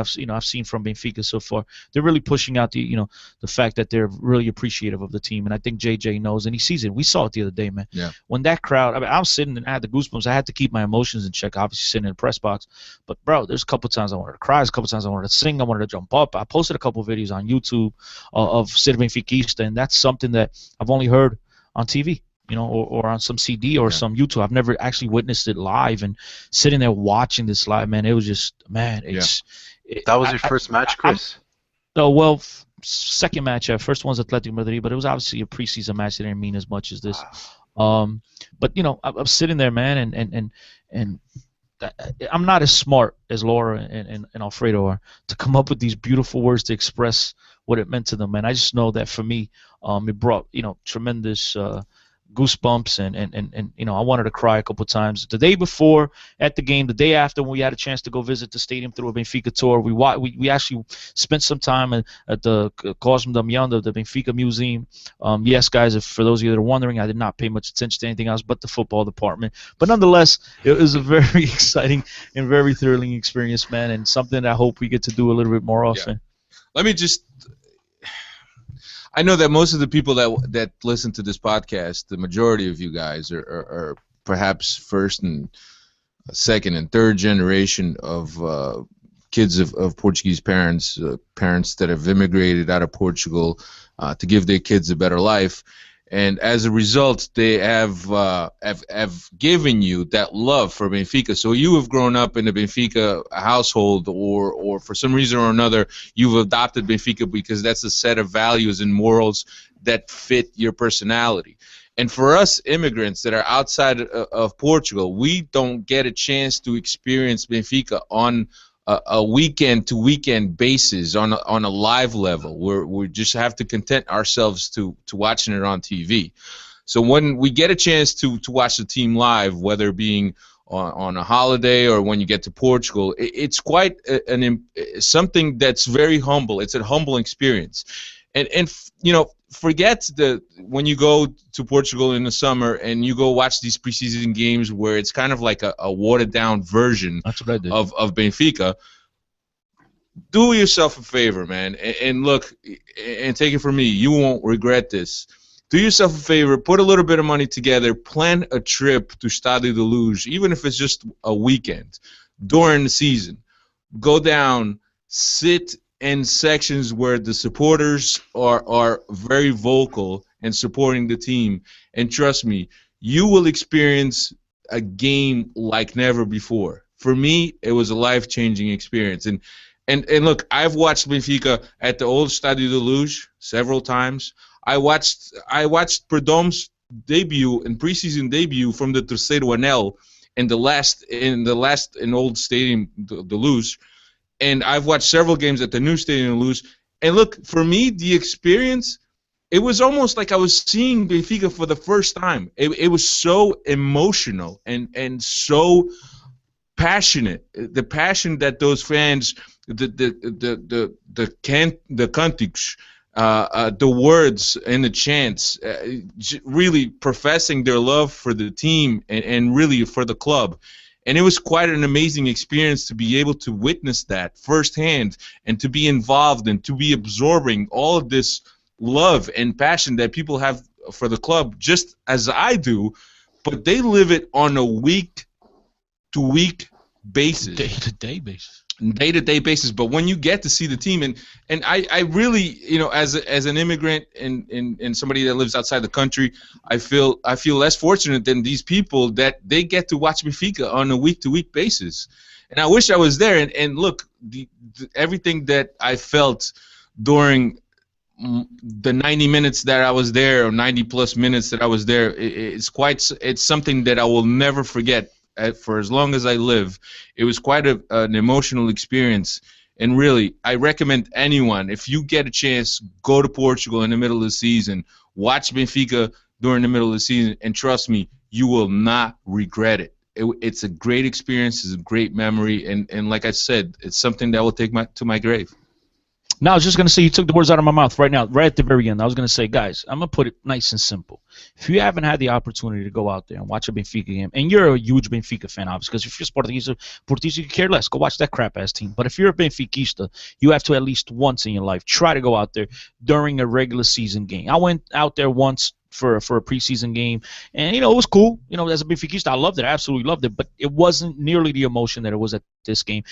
seen I've seen from Benfica so far. They're really pushing out the fact that they're really appreciative of the team, and I think JJ knows and he sees it. We saw it the other day, man. Yeah. When that crowd, I was sitting and I had the goosebumps. I had to keep my emotions in check, obviously sitting in the press box. But bro, there's a couple times I wanted to cry, there's a couple times I wanted to sing, I wanted to jump up. I posted a couple videos on YouTube of Ser Benfiquista, and that's something that I've only heard on TV. Or on some CD or some YouTube. I've never actually witnessed it live, and sitting there watching this live, man, it was just, man, That was your first match, Chris? Second match. First one's Atletico Madrid, but it was obviously a preseason match that didn't mean as much as this. But I'm sitting there, man, and I'm not as smart as Laura and Alfredo are to come up with these beautiful words to express what it meant to them, man. I just know that for me, it brought tremendous goosebumps and I wanted to cry a couple times. The day before at the game, the day after when we had a chance to go visit the stadium through a Benfica tour, we actually spent some time at the Cosme Damião, the Benfica Museum. Yes, guys, for those of you that are wondering, I did not pay much attention to anything else but the football department. But nonetheless, it was a very exciting and very thrilling experience, man, and something that I hope we get to do a little bit more often. Let me just. I know that most of the people that listen to this podcast, the majority of you guys are perhaps first and second and third generation of kids of Portuguese parents, parents that have immigrated out of Portugal to give their kids a better life. And as a result, they have given you that love for Benfica. So you have grown up in a Benfica household, or for some reason or another, you've adopted Benfica because that's a set of values and morals that fit your personality. And for us immigrants that are outside of Portugal, we don't get a chance to experience Benfica on a weekend-to-weekend basis on a live level. We just have to content ourselves to watching it on TV. So when we get a chance to watch the team live, whether being on a holiday or when you get to Portugal, it's quite something that's very humble. It's a humble experience. And forget when you go to Portugal in the summer and you go watch these preseason games where it's kind of like a watered down version of Benfica. Do yourself a favor, man, and look, and take it from me, you won't regret this. Do yourself a favor, put a little bit of money together, plan a trip to Estádio da Luz, even if it's just a weekend during the season. Go down, sit in sections where the supporters are very vocal and supporting the team, and trust me, you will experience a game like never before. For me, it was a life-changing experience. And look, I've watched Benfica at the old Estádio da Luz several times. I watched Perdome's debut and preseason debut from the Terceiro Anel in old Stadium da Luz. And I've watched several games at the new Stadium Luz. And look, for me, the experience, it was almost like I was seeing Benfica for the first time. It was so emotional and so passionate. The passion that those fans, the cantics, the words and the chants, really professing their love for the team and really for the club. And it was quite an amazing experience to be able to witness that firsthand and to be involved and to be absorbing all of this love and passion that people have for the club, just as I do, but they live it on a week-to-week basis. Day-to-day basis. Day-to-day basis. But when you get to see the team, and I really, as an immigrant and somebody that lives outside the country, I feel less fortunate than these people that they get to watch Benfica on a week-to-week basis. And I wish I was there. And look, everything that I felt during the 90 minutes that I was there, or 90 plus minutes that I was there, it's something that I will never forget for as long as I live. It was quite an emotional experience. And really, I recommend anyone, if you get a chance, go to Portugal in the middle of the season, watch Benfica during the middle of the season, and trust me, you will not regret it. It's a great experience. It's a great memory. And like I said, it's something that will take to my grave. Now, I was just going to say, you took the words out of my mouth right now, right at the very end. I was going to say, guys, I'm going to put it nice and simple. If you haven't had the opportunity to go out there and watch a Benfica game, and you're a huge Benfica fan, obviously, because if you're Portuguese, you can care less. Go watch that crap-ass team. But if you're a Benfiquista, you have to at least once in your life try to go out there during a regular season game. I went out there once for a preseason game, and, it was cool. As a Benfiquista, I loved it. I absolutely loved it. But it wasn't nearly the emotion that it was at this game.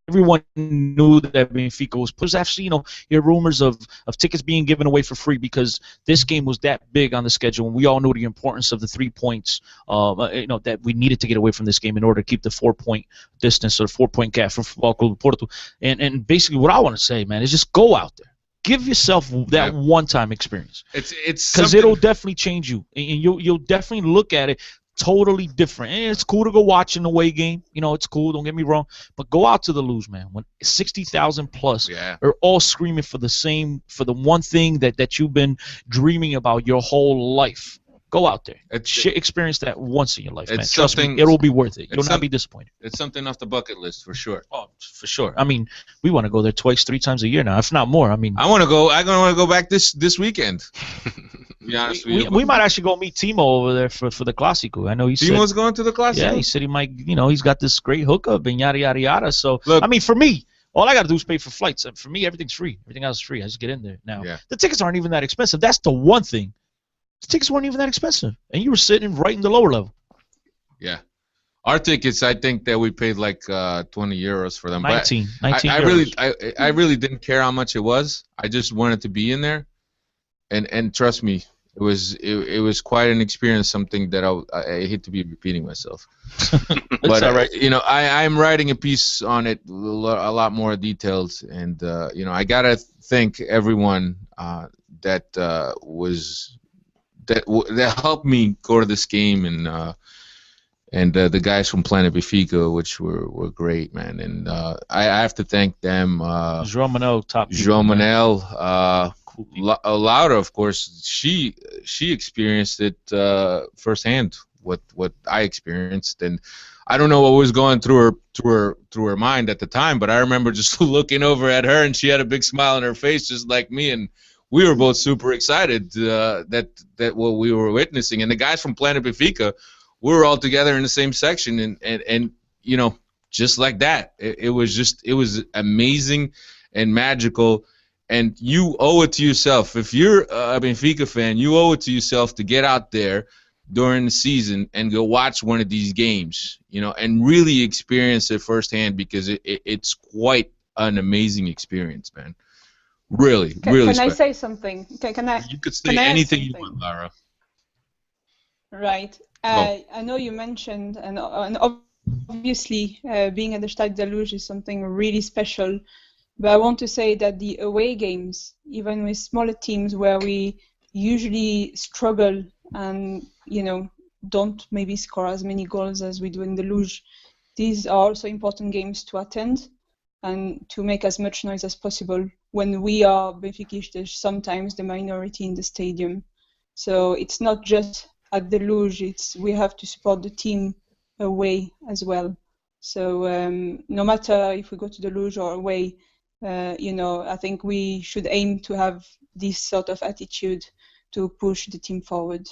Everyone knew that Benfica was. There's actually, you hear rumors of tickets being given away for free because this game was that big on the schedule, and we all knew the importance of the 3 points, that we needed to get away from this game in order to keep the 4-point distance or the 4-point gap from Futebol Clube Porto. And basically, what I want to say, man, is just go out there. Give yourself that one-time experience. It's because it'll definitely change you, and you'll definitely look at it totally different. And it's cool to go watch an away game. It's cool. Don't get me wrong. But go out to the luge, man. When 60,000 plus are all screaming for the one thing that you've been dreaming about your whole life. Go out there. Experience that once in your life, man. Trust me, it'll be worth it. You'll not be disappointed. It's something off the bucket list for sure. Oh, for sure. I mean, we want to go there twice, 3 times a year now, if not more. I mean, I want to go. I'm going to go back this weekend. To be honest with you. We might actually go meet Timo over there for the Clásico. I know Timo's going to the Clásico. Yeah, he said he might. He's got this great hookup and yada yada yada. So look, I mean, for me, all I got to do is pay for flights. And for me, everything's free. Everything else is free. I just get in there now. Yeah. The tickets aren't even that expensive. That's the one thing. The tickets weren't even that expensive, and you were sitting right in the lower level. Yeah, our tickets, I think that we paid like 20 euros for them. 19 euros. I really didn't care how much it was. I just wanted to be in there, and trust me, it was quite an experience. Something that I hate to be repeating myself, but all right. I'm writing a piece on it, a lot more details, and I gotta thank everyone that helped me go to this game, and the guys from Planet Benfica, which were great, man. And I have to thank them. João Manuel, top. João Manuel, Laura, of course, she experienced it firsthand. What I experienced, and I don't know what was going through her mind at the time, but I remember just looking over at her, and she had a big smile on her face, just like me, and we were both super excited that what we were witnessing. And the guys from Planet Benfica, we were all together in the same section, and just like that, it was amazing and magical. And you owe it to yourself. If you're a Benfica fan, you owe it to yourself to get out there during the season and go watch one of these games, and really experience it firsthand, because it's quite an amazing experience, man. Really, really. Can I say something? Can I? You could say anything you want, Lara. Right. I know you mentioned, and obviously being at the Stade de Luge is something really special. But I want to say that the away games, even with smaller teams where we usually struggle and don't maybe score as many goals as we do in the Luge, these are also important games to attend and to make as much noise as possible when we are Benfiquistas, sometimes the minority in the stadium. So it's not just at the Luge, we have to support the team away as well. So no matter if we go to the Luge or away, I think we should aim to have this sort of attitude to push the team forward.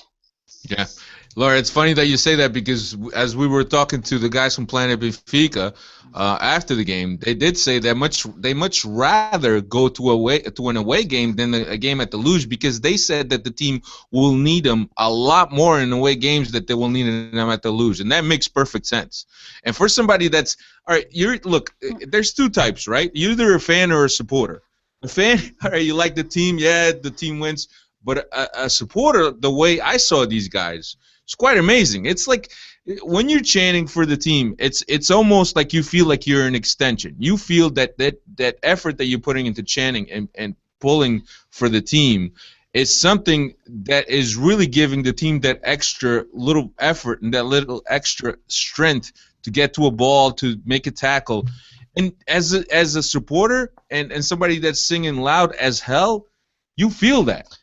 Yeah, Laura, it's funny that you say that, because as we were talking to the guys from Planet Benfica after the game, they did say that they much rather go to an away game than a game at the Luge, because they said that the team will need them a lot more in away games that they will need them at the Luge, and that makes perfect sense. And for somebody that's all right, look, there's two types, right? You're either a fan or a supporter. A fan, all right, you like the team, yeah, the team wins. But a supporter, the way I saw these guys, It's quite amazing. It's like when you're chanting for the team, it's almost like you feel like you're an extension. You feel that effort that you're putting into chanting and pulling for the team is something that is really giving the team that extra little effort and that little extra strength to get to a ball, to make a tackle. And as a supporter and somebody that's singing loud as hell, you feel that.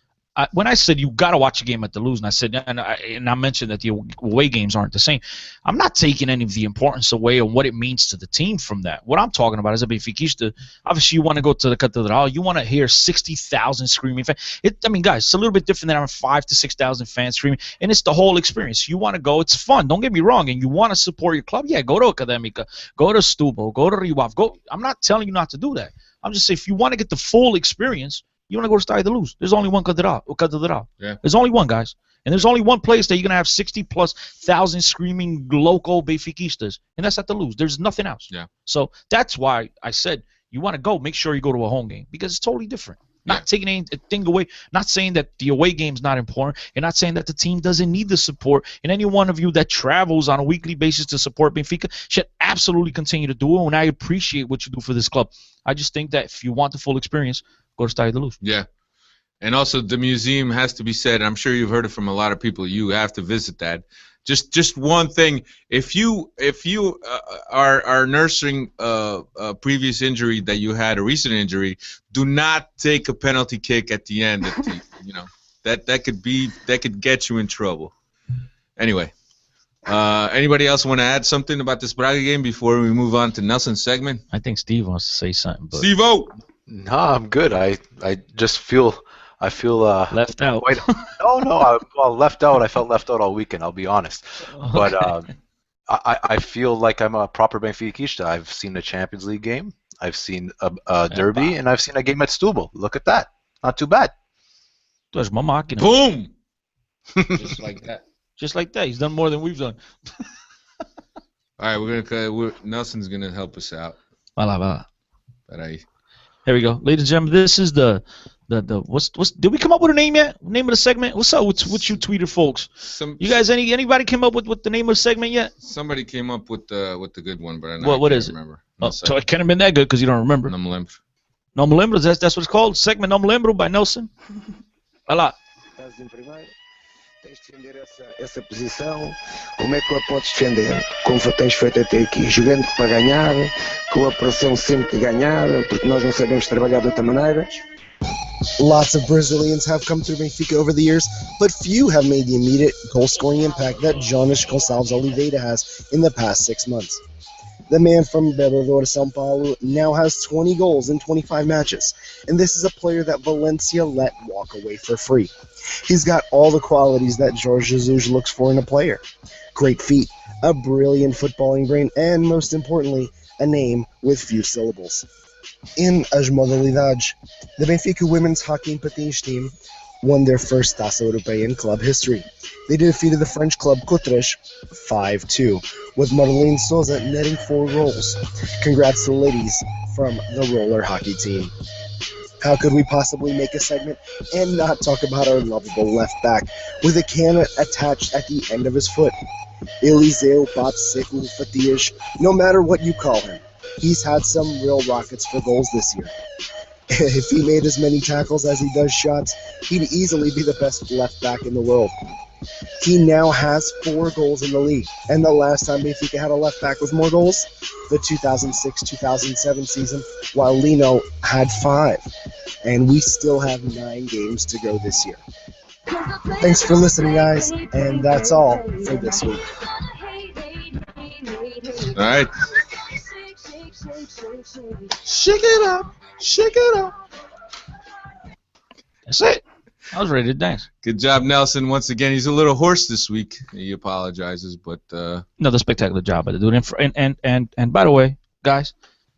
When I said you got to watch a game at the Luz, and I said, and I mentioned that the away games aren't the same, I'm not taking any of the importance away of what it means to the team from that. What I'm talking about is a Benfiquista. Obviously, you want to go to the Catedral. You want to hear 60,000 screaming fans. I mean, guys, it's a little bit different than having 5,000 to 6,000 fans screaming, and it's the whole experience. You want to go. It's fun. Don't get me wrong, and you want to support your club. Yeah, go to Academica, go to Stubo, go to Riwaf. Go. I'm not telling you not to do that. I'm just saying if you want to get the full experience, you want to go to Stadio de Luz. There's only one Catedral. Yeah. There's only one, guys. And there's only one place that you're going to have 60,000+ screaming local Benfiquistas, and that's at the Luz. There's nothing else. Yeah. So that's why I said you want to go, make sure you go to a home game because it's totally different. Not taking anything away, not saying that the away game's not important, and not saying that the team doesn't need the support. And any one of you that travels on a weekly basis to support Benfica should absolutely continue to do it, and I appreciate what you do for this club. I just think that if you want the full experience, go to Stadio de Luz. Yeah. And also the museum has to be said. I'm sure you've heard it from a lot of people. You have to visit that. Just one thing. If you are nursing a previous injury that you had, a recent injury, do not take a penalty kick at the end. That could get you in trouble. Anyway, anybody else want to add something about this Braga game before we move on to Nelson's segment? I think Steve wants to say something. But Steve-O! No, I'm good. I just feel left out. Left out. I felt left out all weekend. I'll be honest, but I feel like I'm a proper Benfiquista. I've seen a Champions League game. I've seen a derby, and I've seen a game at Stubble. Look at that. Not too bad. Boom! Just like that. Just like that. He's done more than we've done. All right, Nelson's gonna help us out. Voilà. But Here we go, ladies and gentlemen. This is the what's did we come up with a name yet? Name of the segment? What's up with you Twitter folks? You guys, anybody came up with the name of the segment yet? Somebody came up with the good one, but I can't is remember. So it can't have been that good because you don't remember. Não me lembro. Não me lembro. That's what it's called. Segment Não me lembro by Nelson. Olá. Tens de defender essa posição. Como é que a podes defender? Como tens feito até aqui, jogando para ganhar, com a pressão sempre de ganhar, porque nós não sabemos trabalhar de outra maneira. Lots of Brazilians have come through Benfica over the years, but few have made the immediate goal-scoring impact that Jonas Gonçalves Oliveira has in the past 6 months. The man from Belo Horizonte, São Paulo, now has 20 goals in 25 matches, and this is a player that Valencia let walk away for free. He's got all the qualities that Jorge Jesus looks for in a player. Great feet, a brilliant footballing brain, and most importantly, a name with few syllables. In as modalidades, the Benfica women's hockey and patins team won their first Taça Europeia in club history. They defeated the French club Coutras 5-2, with Marlene Souza netting 4 goals. Congrats to the ladies from the roller hockey team. How could we possibly make a segment and not talk about our lovable left back with a can attached at the end of his foot? Eliseu Papseku Fatias, no matter what you call him, he's had some real rockets for goals this year. If he made as many tackles as he does shots, he'd easily be the best left back in the world. He now has 4 goals in the league, and the last time Benfica had a left back with more goals, the 2006-2007 season, while Lino had 5. And we still have 9 games to go this year. Thanks for listening, guys, and that's all for this week. all right. Shake it up, shake it up. That's it. I was ready to dance. Good job, Nelson. Once again, he's a little hoarse this week. He apologizes, but Another spectacular job by the dude. And by the way, guys,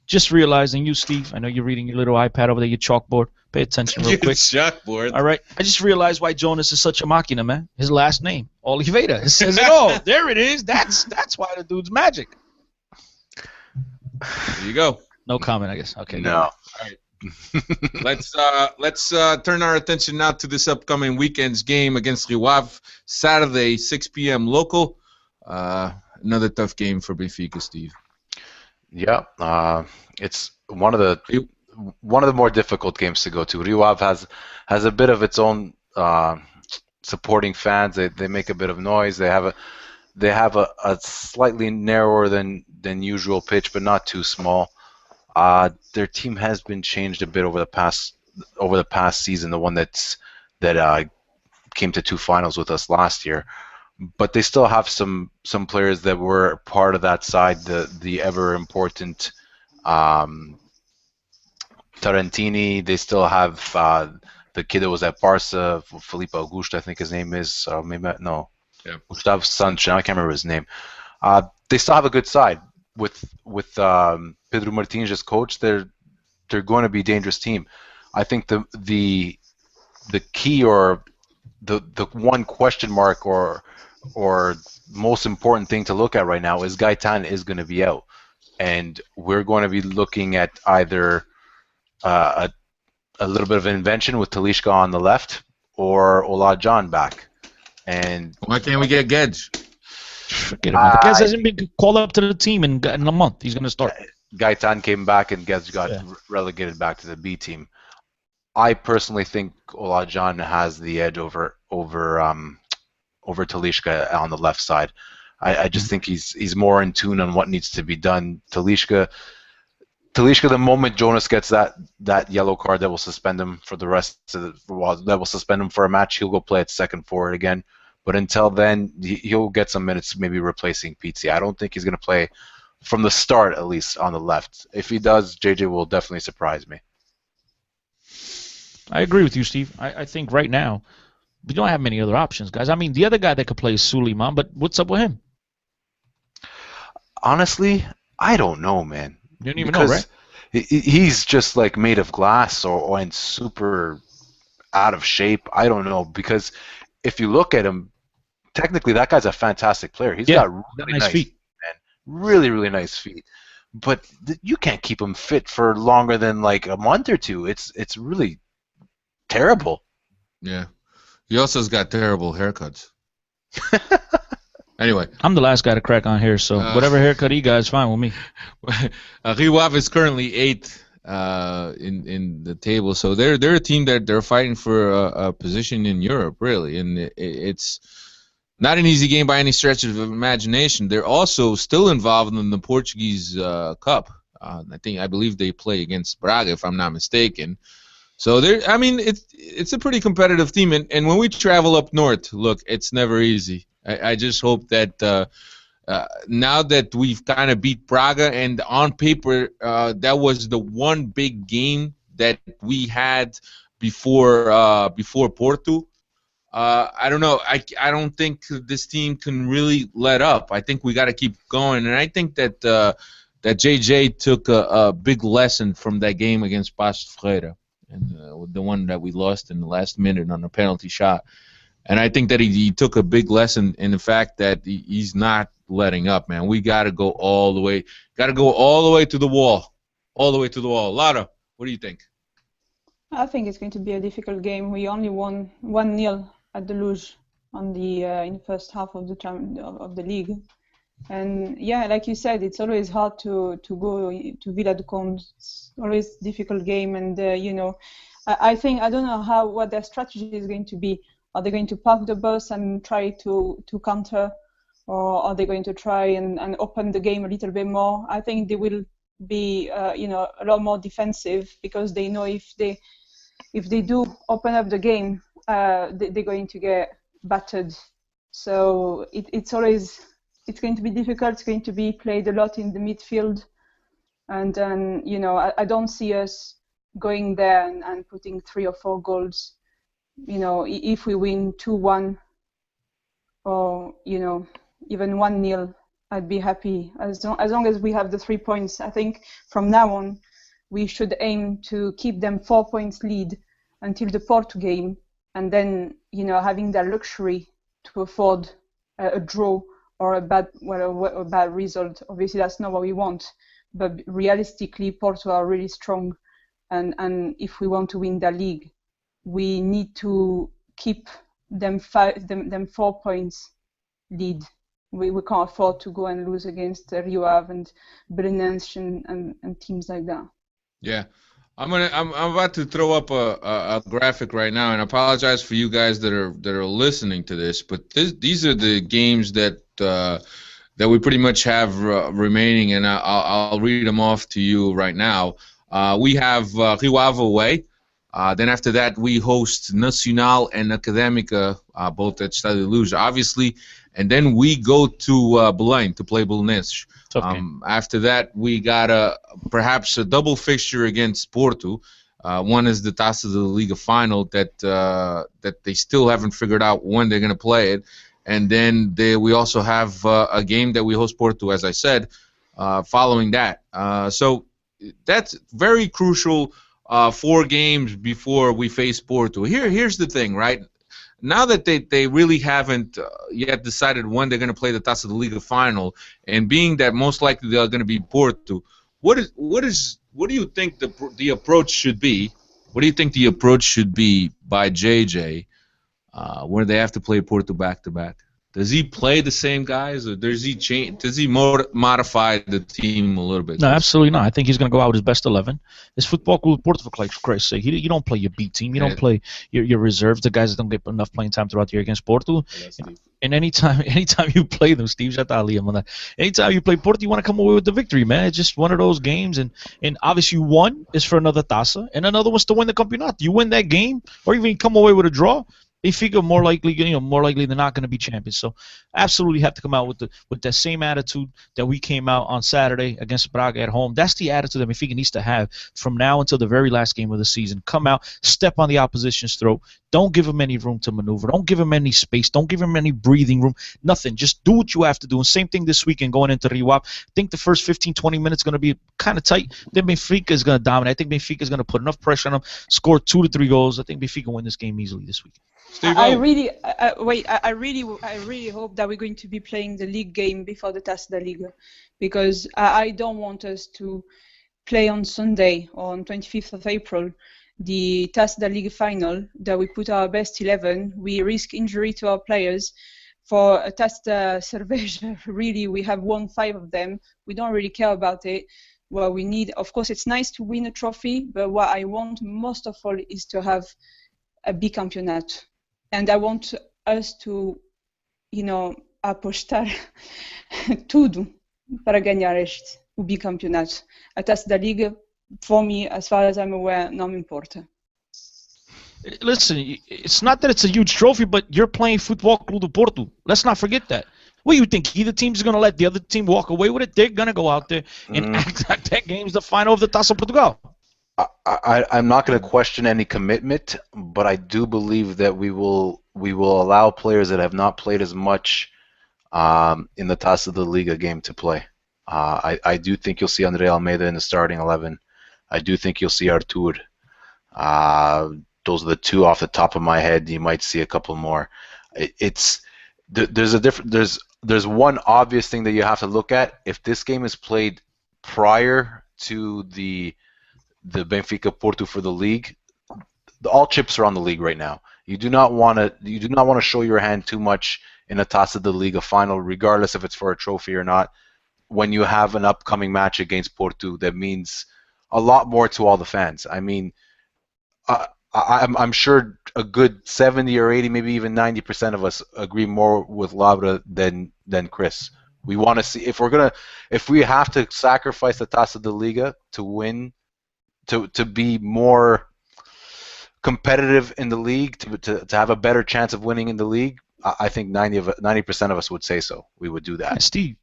just realizing you, Steve, I know you're reading your little iPad over there, your chalkboard. Pay attention real quick. Chalkboard. All right. I just realized why Jonas is such a machina, man. His last name, Oliveira. It says it all. There it is. That's why the dude's magic. There you go. No comment, I guess. Okay. No. All right. Let's turn our attention now to this upcoming weekend's game against Riwav, Saturday, 6 p.m. local. Another tough game for Benfica, Steve. Yeah, it's one of the more difficult games to go to. Riwav has a bit of its own supporting fans. They make a bit of noise. They have a slightly narrower than usual pitch, but not too small. Their team has been changed a bit over the past season. The one that came to 2 finals with us last year, but they still have some players that were part of that side. The ever important Tarantini. They still have the kid that was at Barca, Felipe Augusto, I think his name is. Yeah. Gustavo Sancho. I can't remember his name. They still have a good side with Pedro Martins as coach. They're going to be a dangerous team. I think the key, or the one question mark, or most important thing to look at right now is Gaetan is going to be out, and we're going to be looking at either a little bit of invention with Talishka on the left, or Ola John back. And why can't we get Gedge? Forget about it. Gez hasn't been called up to the team in a month. He's going to start. Gaitan came back and Gedge got relegated back to the B team. I personally think Ola John has the edge over Talishka on the left side. I just think he's more in tune on what needs to be done. Talishka, the moment Jonas gets that yellow card that will suspend him for the rest of that will suspend him for a match, he'll go play at second forward again. But until then, he'll get some minutes, maybe replacing Pizzi. I don't think he's going to play from the start, at least on the left. If he does, JJ will definitely surprise me. I agree with you, Steve. I think right now we don't have many other options, guys. I mean, the other guy that could play is Suleiman, but what's up with him? Honestly, I don't know, man. You don't even know, right? He's just like made of glass and super out of shape. I don't know, because if you look at him, technically that guy's a fantastic player. He's got really nice feet, man. Really, really nice feet. But you can't keep him fit for longer than like a month or two. It's really terrible. Yeah. He also has got terrible haircuts. Anyway. I'm the last guy to crack on hair, so whatever haircut he got is fine with me. Riwav is currently 8th in the table, so they're a team that they're fighting for a position in Europe, really, and it's not an easy game by any stretch of imagination. They're also still involved in the Portuguese Cup. I believe they play against Braga, if I'm not mistaken. So it's a pretty competitive team, and when we travel up north, look, it's never easy. I just hope that now that we've kind of beat Braga, and on paper that was the one big game that we had before Porto. I don't know. I don't think this team can really let up. I think we got to keep going, and I think that that JJ took a big lesson from that game against Paços de Ferreira, and the one that we lost in the last minute on a penalty shot. And I think that he took a big lesson in the fact that he's not letting up, man. We got to go all the way. Got to go all the way to the wall. All the way to the wall. Lara, what do you think? I think it's going to be a difficult game. We only won 1-0 at the Luge in the first half of the league. And yeah, like you said, it's always hard to go to Vila do Conde. It's always a difficult game, and I think I don't know what their strategy is going to be. Are they going to park the bus and try to counter, or are they going to try and open the game a little bit more? I think they will be a lot more defensive, because they know if they do open up the game, they're going to get battered. So it's going to be difficult. It's going to be played a lot in the midfield, and then I don't see us going there and putting 3 or 4 goals. If we win 2-1 or even 1-0, I'd be happy. As long as we have the 3 points, I think from now on we should aim to keep them 4 points lead until the Porto game, and then having that luxury to afford a draw or a bad result. Obviously, that's not what we want, but realistically, Porto are really strong, and if we want to win the league, we need to keep them 4 points lead. We can't afford to go and lose against Rio Ave and Belenenses and teams like that. Yeah. I'm about to throw up a graphic right now, and I apologize for you guys that are listening to this, but these are the games that we pretty much have remaining, and I'll read them off to you right now. We have Rio Ave away. Then after that, we host Nacional and Académica, both at Estádio Luz, obviously, and then we go to Belém to play Belenenses. After that, we got perhaps a double fixture against Porto. One is the Taça da Liga final that they still haven't figured out when they're going to play it, and then we also have a game that we host Porto, as I said, following that. So that's very crucial. 4 games before we face Porto. Here's the thing, right? Now that they really haven't yet decided when they're going to play the Taça da Liga final, and being that most likely they're going to be Porto, what do you think the approach should be? What do you think the approach should be by JJ where they have to play Porto back to back? Does he play the same guys, or does he change? Does he modify the team a little bit? No, absolutely not. I think he's going to go out with his best 11. It's Football Club Porto, for Christ's sake. You don't play your B team. You don't play your reserves, the guys that don't get enough playing time throughout the year against Porto. And anytime you play them, Steve, anytime you play Porto, you want to come away with the victory, man. It's just one of those games, and obviously one is for another taça, and another one's to win the campeonato. You win that game, or even come away with a draw, Benfica more likely than not going to be champions. So absolutely have to come out with that same attitude that we came out on Saturday against Braga at home. That's the attitude that Benfica needs to have from now until the very last game of the season. Come out, step on the opposition's throat. Don't give them any room to maneuver. Don't give them any space. Don't give them any breathing room. Nothing. Just do what you have to do. And same thing this weekend going into Rio Ave. I think the first 15, 20 minutes going to be kind of tight. Then Benfica is going to dominate. I think Benfica is going to put enough pressure on them, score 2 to 3 goals. I think Benfica win this game easily this weekend. I really hope that we're going to be playing the league game before the Taça da Liga, because I don't want us to play on Sunday or on 25th of April the Taça da Liga final, that we put our best 11, we risk injury to our players. For a Taça da Cerveja, really, we have won 5 of them. We don't really care about it. Well, we need, of course, it's nice to win a trophy, but what I want most of all is to have a bicampeonato. And I want us to, apostar tudo para ganhar o bicampeonato. A Taça da Liga, for me, as far as I'm aware, não me importa. Listen, it's not that it's a huge trophy, but you're playing Football Club do Porto. Let's not forget that. What do you think? Either team's going to let the other team walk away with it? They're going to go out there and act like that game's the final of the Taça Portugal. I'm not going to question any commitment, but I do believe that we will allow players that have not played as much in the Taça da Liga game to play. I do think you'll see André Almeida in the starting 11. I do think you'll see Artur. Those are the 2 off the top of my head. You might see a couple more. There's one obvious thing that you have to look at. If this game is played prior to the Benfica Porto for the league, all chips are on the league right now. You do not want to show your hand too much in a Taça da Liga final, regardless if it's for a trophy or not, when you have an upcoming match against Porto that means a lot more to all the fans. I mean, I'm sure a good 70 or 80, maybe even 90% of us agree more with Laura than Chris. We want to see, if we have to sacrifice the Taça da Liga to win, to be more competitive in the league, to have a better chance of winning in the league, I think 90% of us would say so. We would do that. Yeah, Steve,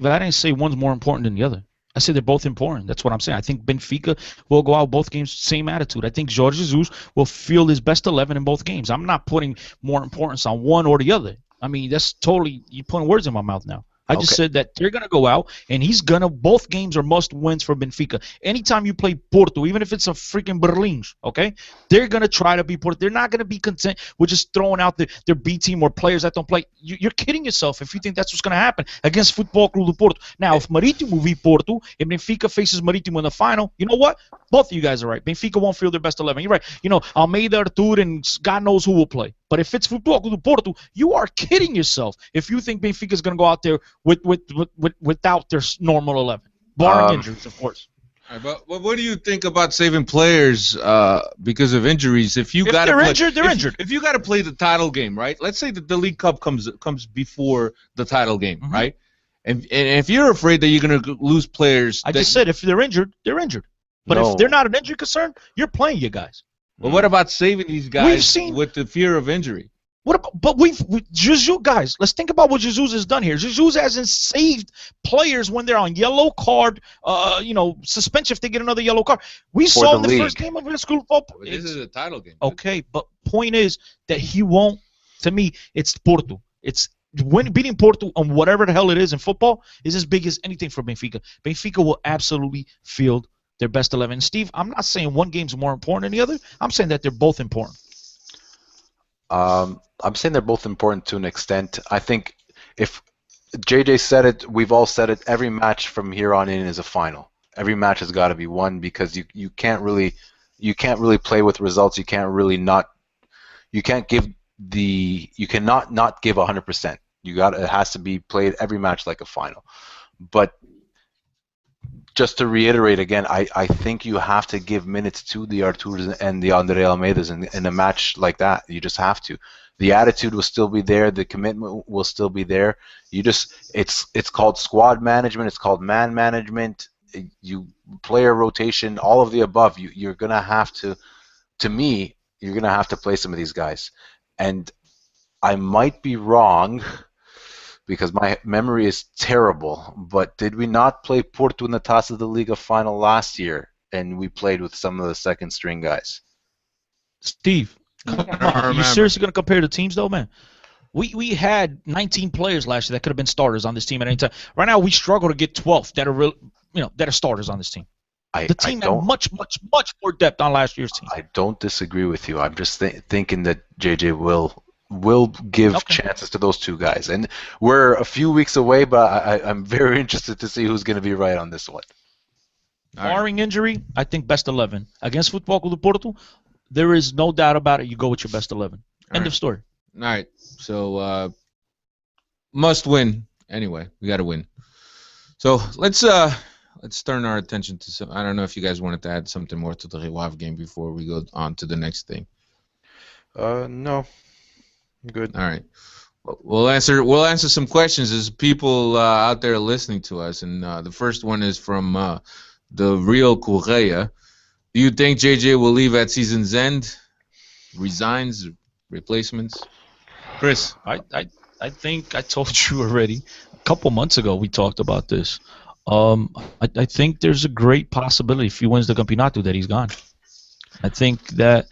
I didn't say one's more important than the other. I said they're both important. That's what I'm saying. I think Benfica will go out both games, same attitude. I think Jorge Jesus will field his best 11 in both games. I'm not putting more importance on one or the other. I mean, that's totally, you're putting words in my mouth now. I just said that they're going to go out, and both games are must wins for Benfica. Anytime you play Porto, even if it's a freaking Berlin, okay, they're going to try to be Porto. They're not going to be content with just throwing out their B team or players that don't play. You're kidding yourself if you think that's what's going to happen against Futebol Clube do Porto. Now, if Marítimo v Porto, if Benfica faces Marítimo in the final, you know what? Both of you guys are right. Benfica won't field their best 11. You're right. Almeida, Artur, and God knows who will play. But if it's Futebol Clube do Porto, you are kidding yourself if you think Benfica is going to go out there without their normal 11, barring injuries, of course. Right, but what do you think about saving players because of injuries? If they're injured, they're injured. If you got to play the title game, right? Let's say that the League Cup comes before the title game, right? And if you're afraid that you're going to lose players, I just said if they're injured, they're injured. But if they're not an injury concern, you're playing you guys. Well, what about saving these guys with the fear of injury? But Jesus, guys, let's think about what Jesus has done here. Jesus hasn't saved players when they're on yellow card, suspension if they get another yellow card. We saw in the first game of the school football. This is a title game. Okay, but point is that he won't. To me, it's Porto. It's beating Porto on whatever the hell it is in football is as big as anything for Benfica. Benfica will absolutely field their best 11. Steve, I'm not saying one game's more important than the other. I'm saying that they're both important. I'm saying they're both important to an extent. I think if JJ said it, we've all said it, every match from here on in is a final. Every match has got to be won because you can't really play with results. You cannot not give 100%. It has to be played every match like a final. But just to reiterate again, I think you have to give minutes to the Arturs and the Andre Almeidas in a match like that. You just have to. The attitude will still be there. The commitment will still be there. It's called squad management. It's called man management. Player rotation, all of the above. You're gonna have to. To me, you're gonna have to play some of these guys. And I might be wrong, because my memory is terrible, but did we not play Porto in the Taça da Liga final last year, and we played with some of the second string guys? Steve, are you seriously going to compare the teams, though, man? We had 19 players last year that could have been starters on this team at any time. Right now, we struggle to get 12 that are starters on this team. The team had much more depth on last year's team. I don't disagree with you. I'm just thinking that JJ will give chances to those two guys. And we're a few weeks away, but I'm very interested to see who's going to be right on this one. Barring injury, I think best 11. Against Futebol Clube do Porto, there is no doubt about it. You go with your best 11. End of story. All right. So, must win. Anyway, we got to win. So, let's turn our attention to some. I don't know if you guys wanted to add something more to the Rewav game before we go on to the next thing. No. Good. All right. We'll answer some questions as people out there listening to us, and the first one is from the Real Correa. Do you think JJ will leave at season's end? Resigns? Replacements? Chris? I think I told you already. A couple months ago we talked about this. I think there's a great possibility if he wins the Campeonato that he's gone. I think that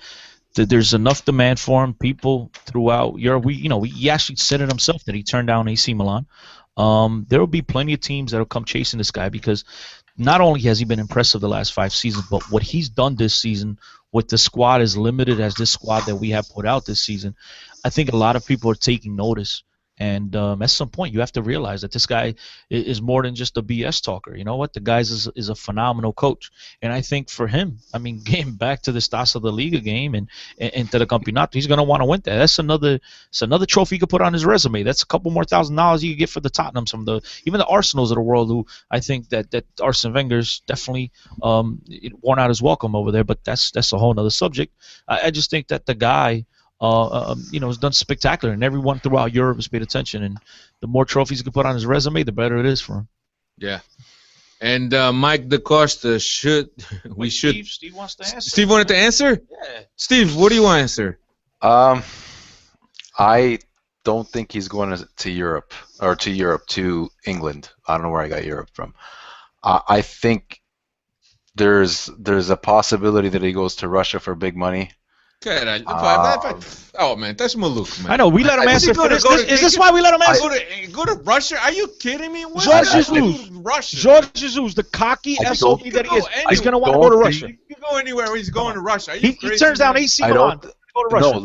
there's enough demand for him. People throughout Europe, he actually said it himself that he turned down AC Milan. There will be plenty of teams that will come chasing this guy because not only has he been impressive the last 5 seasons, but what he's done this season with the squad as limited as this squad that we have put out this season, I think a lot of people are taking notice. And at some point, you have to realize that this guy is more than just a BS talker. You know what? The guy is a phenomenal coach. And I think for him, I mean, getting back to this Taça da Liga game and to the Campeonato, he's going to want to win that. That's another trophy he could put on his resume. That's a couple more $1,000 you could get for the Tottenhams, even the Arsenals of the world, who I think that Arsene Wenger's definitely worn out his welcome over there. But that's a whole other subject. I just think that the guy has done spectacular, and everyone throughout Europe has paid attention. And the more trophies he can put on his resume, the better it is for him. Yeah. And Mike DaCosta Steve wants to answer. Steve wanted to answer? Yeah. Steve, what do you want to answer? I don't think he's going to Europe, to England. I don't know where I got Europe from. I think there's a possibility that he goes to Russia for big money. Oh man, that's Maluk, man. I know we let him answer for this. Is this why we let him answer? Go to Russia? Are you kidding me? George Jesus, the cocky SOB that he is, he's gonna want to go to Russia. You can go anywhere. He's going to Russia. He turns down AC Milan. Go to Russia. No,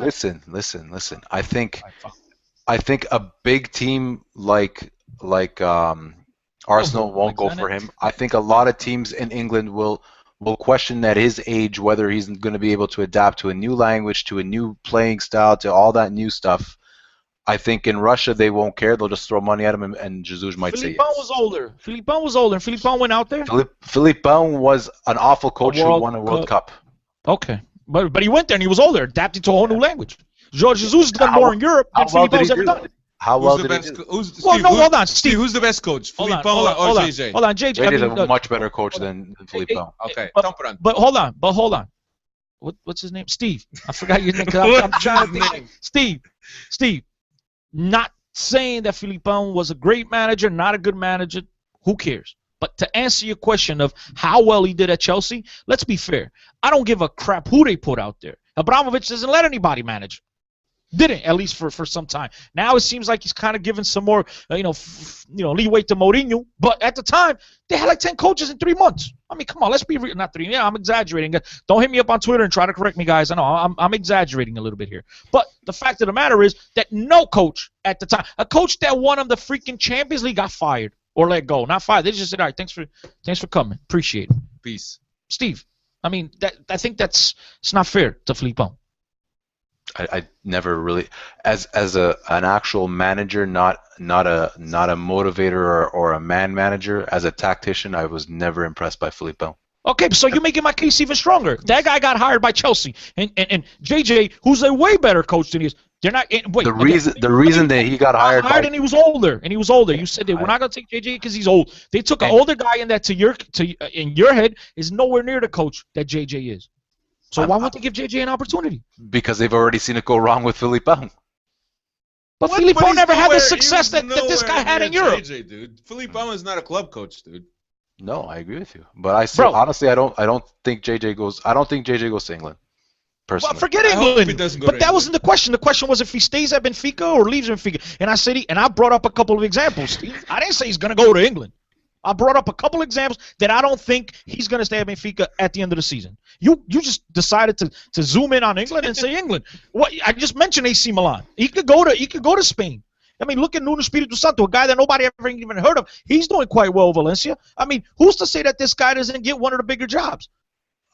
listen. I think a big team like Arsenal won't go for him. I think a lot of teams in England will question at his age whether he's going to be able to adapt to a new language, to a new playing style, to all that new stuff. I think in Russia they won't care. They'll just throw money at him, and Jesus might say yes. Filipão was older. And Filipão went out there. Filipão was an awful coach who won a World Cup. Okay, but he went there and he was older, adapted to a whole new language. George Jesus has done more in Europe than Filipão's ever done. How well did he do? Hold on, Steve. Who's the best coach? Filipão or JJ? Hold on, JJ. JJ is a much better coach than Filipão. Okay, but hold on. What's his name? Steve. I forgot your name. I'm trying to think. Steve. Not saying that Filipão was a great manager, not a good manager. Who cares? But to answer your question of how well he did at Chelsea, let's be fair. I don't give a crap who they put out there. Abramovich doesn't let anybody manage. Didn't, at least for some time. Now it seems like he's kind of giving some more, leeway to Mourinho. But at the time, they had like 10 coaches in 3 months. I mean, come on, let's be real. Not 3. Yeah, I'm exaggerating. Don't hit me up on Twitter and try to correct me, guys. I know I'm exaggerating a little bit here. But the fact of the matter is that no coach at the time, a coach that won him the freaking Champions League, got fired or let go. Not fired. They just said, all right, thanks for coming. Appreciate it. Peace. Steve, I mean, I think it's not fair to Filipão. I never really, as an actual manager, not a motivator or a man manager. As a tactician, I was never impressed by Filipão. Okay, so you're making my case even stronger. That guy got hired by Chelsea, and JJ, who's a way better coach than he is. They're not. Wait. The reason that he got hired and he was older. You said that we're not gonna take JJ because he's old. They took an older guy in that in your head is nowhere near the coach that JJ is. So why won't they give JJ an opportunity? Because they've already seen it go wrong with Filipão. But Filipão never had the success that this guy had in Europe. JJ, dude. Filipão is not a club coach, dude. No, I agree with you. But honestly, I don't think JJ goes. I don't think JJ goes to England. Personally. Well, forget England. But that wasn't the question. The question was if he stays at Benfica or leaves Benfica. And I said, and I brought up a couple of examples, Steve. I didn't say he's going to go to England. I brought up a couple examples that I don't think he's going to stay at Benfica at the end of the season. You just decided to zoom in on England and say England. What I just mentioned AC Milan. He could go to Spain. I mean, look at Nuno Espírito Santo, a guy that nobody ever even heard of. He's doing quite well, Valencia. I mean, who's to say that this guy doesn't get one of the bigger jobs?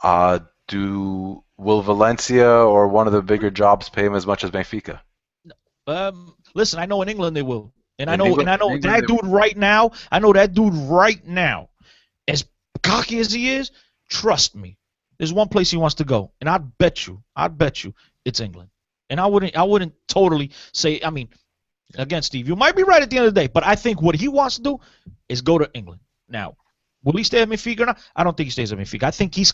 Will Valencia or one of the bigger jobs pay him as much as Benfica? Listen, I know in England they will. And I know that dude right now, as cocky as he is, trust me, there's one place he wants to go. And I'd bet you, it's England. And I wouldn't totally say, I mean, again, Steve, you might be right at the end of the day, but I think what he wants to do is go to England. Now, will he stay at Benfica or not? I don't think he stays at Benfica. I think he's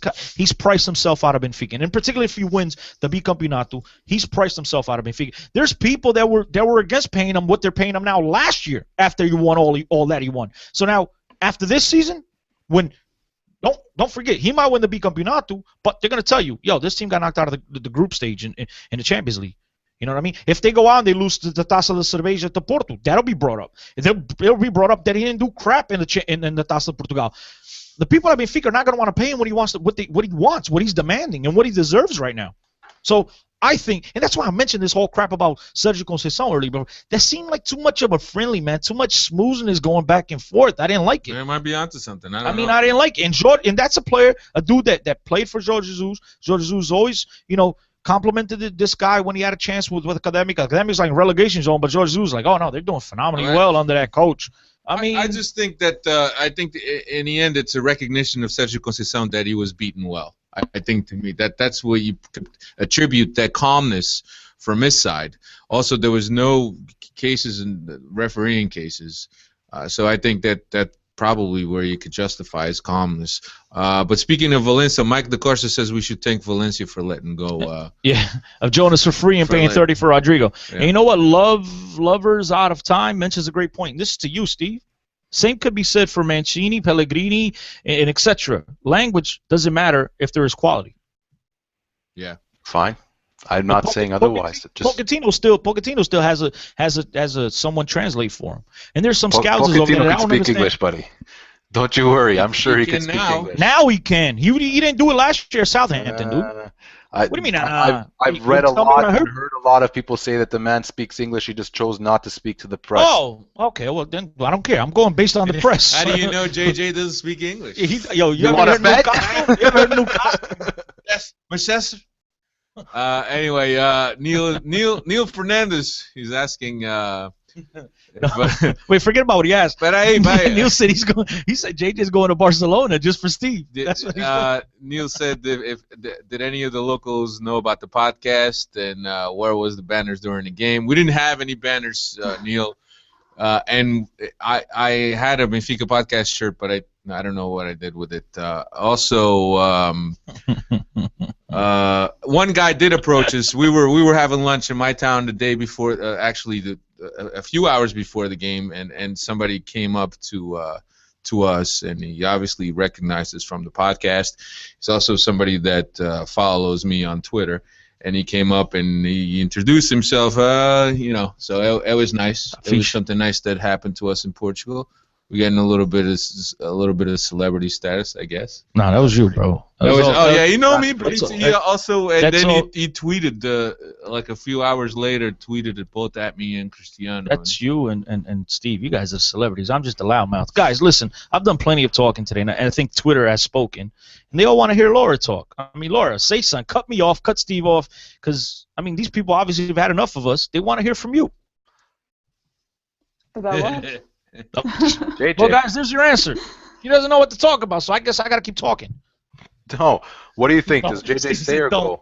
priced himself out of Benfica. And in particular, if he wins the Bicampeonato, he's priced himself out of Benfica. There's people that were against paying him what they're paying him now last year after he won all that he won. So now, after this season, don't forget, he might win the Bicampeonato, but they're going to tell you, yo, this team got knocked out of the group stage in the Champions League. You know what I mean? If they go out and they lose the Taça da Cerveja to Porto, that'll be brought up. It'll be brought up that he didn't do crap in the Taça de Portugal. The people at Benfica are not going to want to pay him what he wants, what he's demanding, and what he deserves right now. So I think, and that's why I mentioned this whole crap about Sergio Conceição earlier, but that seemed like too much of a friendly, man. Too much smoothness going back and forth. I didn't like it. They might be onto something. I mean, I didn't like it. And that's a dude that played for Jorge Jesus. Jorge Jesus always, complimented this guy when he had a chance with Academic. Academic's like relegation zone, but Jorge Jesus was like, oh no, they're doing phenomenally well under that coach. I just think that in the end it's a recognition of Sergio Conceição that he was beaten well. I think to me that's where you attribute that calmness from his side. Also, there was no cases in refereeing cases, so I think that probably where you could justify his calmness. But speaking of Valencia, Mike DeCorsa says we should thank Valencia for letting go. Of Jonas for free and paying 30 for Rodrigo. Yeah. And you know what? Lovers out of time mentions a great point. This is to you, Steve. Same could be said for Mancini, Pellegrini, and etc. Language doesn't matter if there is quality. Yeah. Fine. I'm not saying otherwise. Pochettino still has a someone translate for him. And there's some scouts over there Pochettino that I can don't speak understand. English, buddy. Don't you worry. I'm sure he He can can speak now. English. Now he can. He didn't do it last year at Southampton, dude. What do you mean, I've you read a tell me lot what I and heard a lot of people say that the man speaks English. He just chose not to speak to the press. Oh, okay. Well, then I don't care. I'm going based on the press. How do you know JJ doesn't speak English? You You ever want to heard bet? You ever heard new costume? Yes, Manchester. Anyway, Neil Fernandez. He's asking. Wait, forget about what he asked. But Neil said he's going. He said JJ's going to Barcelona just for Steve. That's what he said. Neil said did any of the locals know about the podcast and where was the banners during the game? We didn't have any banners, Neil. And I had a Benfica podcast shirt, but I don't know what I did with it. One guy did approach us. We were having lunch in my town the day before, a few hours before the game, and somebody came up to us, and he obviously recognized us from the podcast. He's also somebody that follows me on Twitter. And he came up and he introduced himself, so it was nice. It was something nice that happened to us in Portugal. We're getting a little bit of celebrity status, I guess. No, that was you, bro. You know me, but he also, and then he tweeted like a few hours later, tweeted it both at me and Cristiano. That's you and Steve. You guys are celebrities. I'm just a loudmouth. Guys, listen, I've done plenty of talking today, and I think Twitter has spoken. And they all want to hear Laura talk. I mean, Laura, say something. Cut me off. Cut Steve off. Because, I mean, these people obviously have had enough of us. They want to hear from you. About what? JJ. Well, guys, there's your answer. He doesn't know what to talk about, so I guess I got to keep talking. No. What do you think? Does JJ stay or go?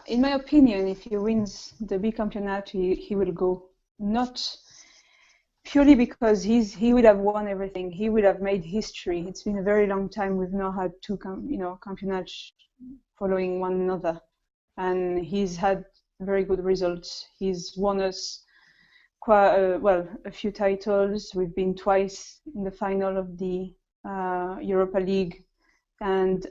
In my opinion, if he wins the bicampeonato, he will go. Not purely because he would have won everything. He would have made history. It's been a very long time we've not had two campeonatos following one another, and he's had very good results. He's won us a few titles. We've been twice in the final of the Europa League, and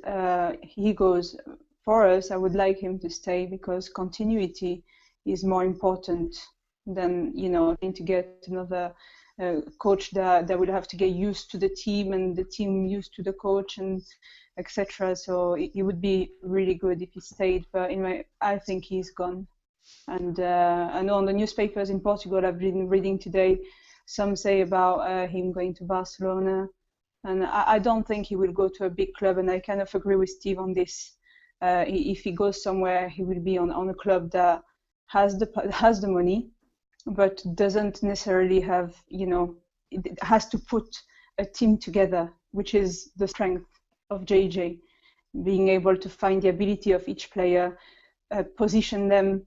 he goes. For us, I would like him to stay because continuity is more important than trying to get another coach that would have to get used to the team and the team used to the coach and etc. So it would be really good if he stayed, but I think he's gone. And I know on the newspapers in Portugal, I've been reading today, some say about him going to Barcelona, and I don't think he will go to a big club, and I kind of agree with Steve on this. If he goes somewhere, he will be on a club that has the money, but doesn't necessarily have, it has to put a team together, which is the strength of JJ, being able to find the ability of each player, position them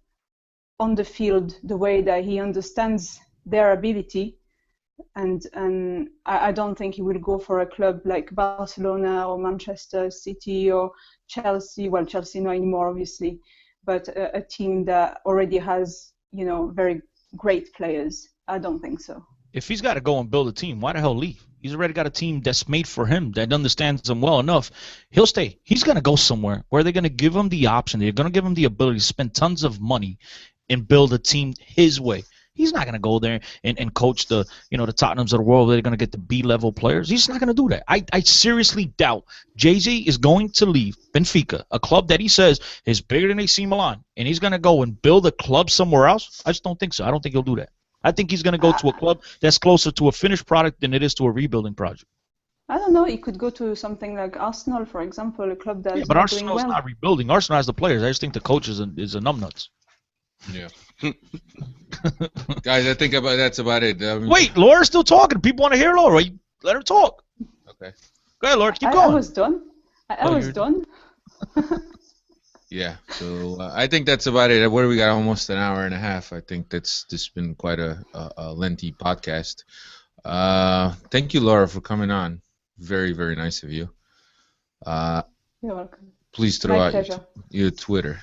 on the field the way that he understands their ability, and I don't think he will go for a club like Barcelona or Manchester City or Chelsea. Well, Chelsea not anymore, obviously, but a team that already has very great players. I don't think so. If he's got to go and build a team, why the hell leave? He's already got a team that's made for him, that understands him well enough. He'll stay. He's going to go somewhere where they're going to give him the option. They're going to give him the ability to spend tons of money and build a team his way. He's not going to go there and coach the the Tottenhams of the world where they're going to get the B-level players. He's not going to do that. I seriously doubt JJ is going to leave Benfica, a club that he says is bigger than AC Milan, and he's going to go and build a club somewhere else. I just don't think so. I don't think he'll do that. I think he's going to go to a club that's closer to a finished product than it is to a rebuilding project. I don't know. He could go to something like Arsenal, for example, a club that's but Arsenal's doing well. not rebuilding. Arsenal has the players. I just think the coach is a numbnuts. Yeah. Guys, I think that's about it. Wait, Laura's still talking. People want to hear Laura. Let her talk. Okay. Go ahead, Laura. Keep going. I was done. I was done. Yeah. So I think that's about it. Where we got almost an hour and a half. I think that's just been quite a lengthy podcast. Thank you, Laura, for coming on. Very, very nice of you. You're welcome. Please throw My out pleasure. your Twitter.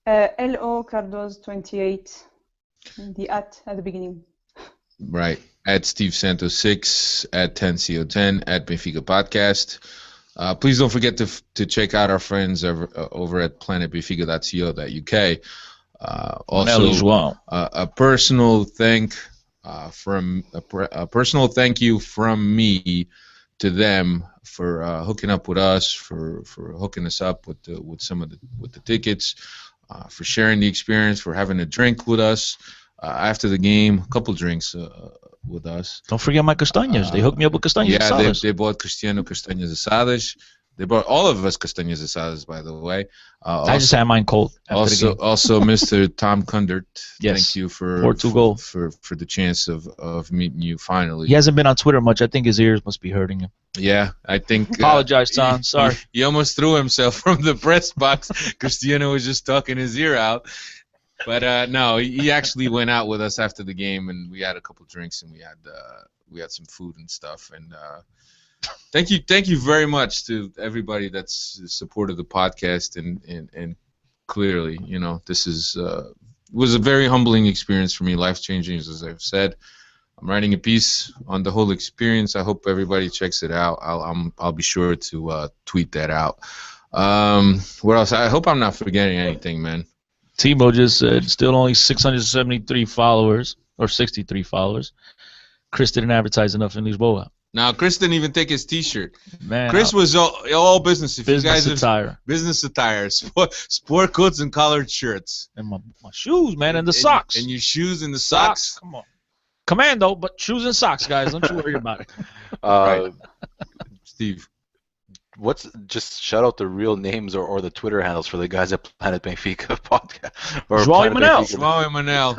LO Cardoz 28, the at the beginning. Right. At Steve Santos 6, at 10CO10, at Benfica Podcast. Please don't forget to check out our friends over at planetbenfica.co.uk. Also, a personal thank you from me to them for hooking up with us, for hooking us up with the tickets, for sharing the experience, for having a drink with us after the game, a couple drinks with us. Don't forget my castañas. They hooked me up with castañas asadas. They bought Cristiano castañas asadas. They brought all of us castañas asadas, by the way. I just had mine cold after the game. Also, Mr. Tom Kundert, yes. Thank you for the chance of meeting you finally. He hasn't been on Twitter much. I think his ears must be hurting him. Yeah, I think. Apologize, Tom. Sorry. He almost threw himself from the press box. Cristiano was just talking his ear out. But no, he actually went out with us after the game, and we had a couple drinks, and we had some food and stuff. And thank you very much to everybody that's supported the podcast, and clearly, this was a very humbling experience for me, life-changing, as I've said. I'm writing a piece on the whole experience. I hope everybody checks it out. I'll be sure to tweet that out. What else? I hope I'm not forgetting anything, man. Timo just said still only 673 followers or 63 followers. Chris didn't advertise enough in Lisboa. Now Chris didn't even take his T-shirt. Man, Chris was all business. If business you guys attire, business attire, sport coats and collared shirts, and my shoes, man, and the socks, and your shoes and the socks. Come on, commando, but shoes and socks, guys. Don't you worry about it. Right. Steve. Just shout out the real names or the Twitter handles for the guys at Planet Benfica podcast. João Manel.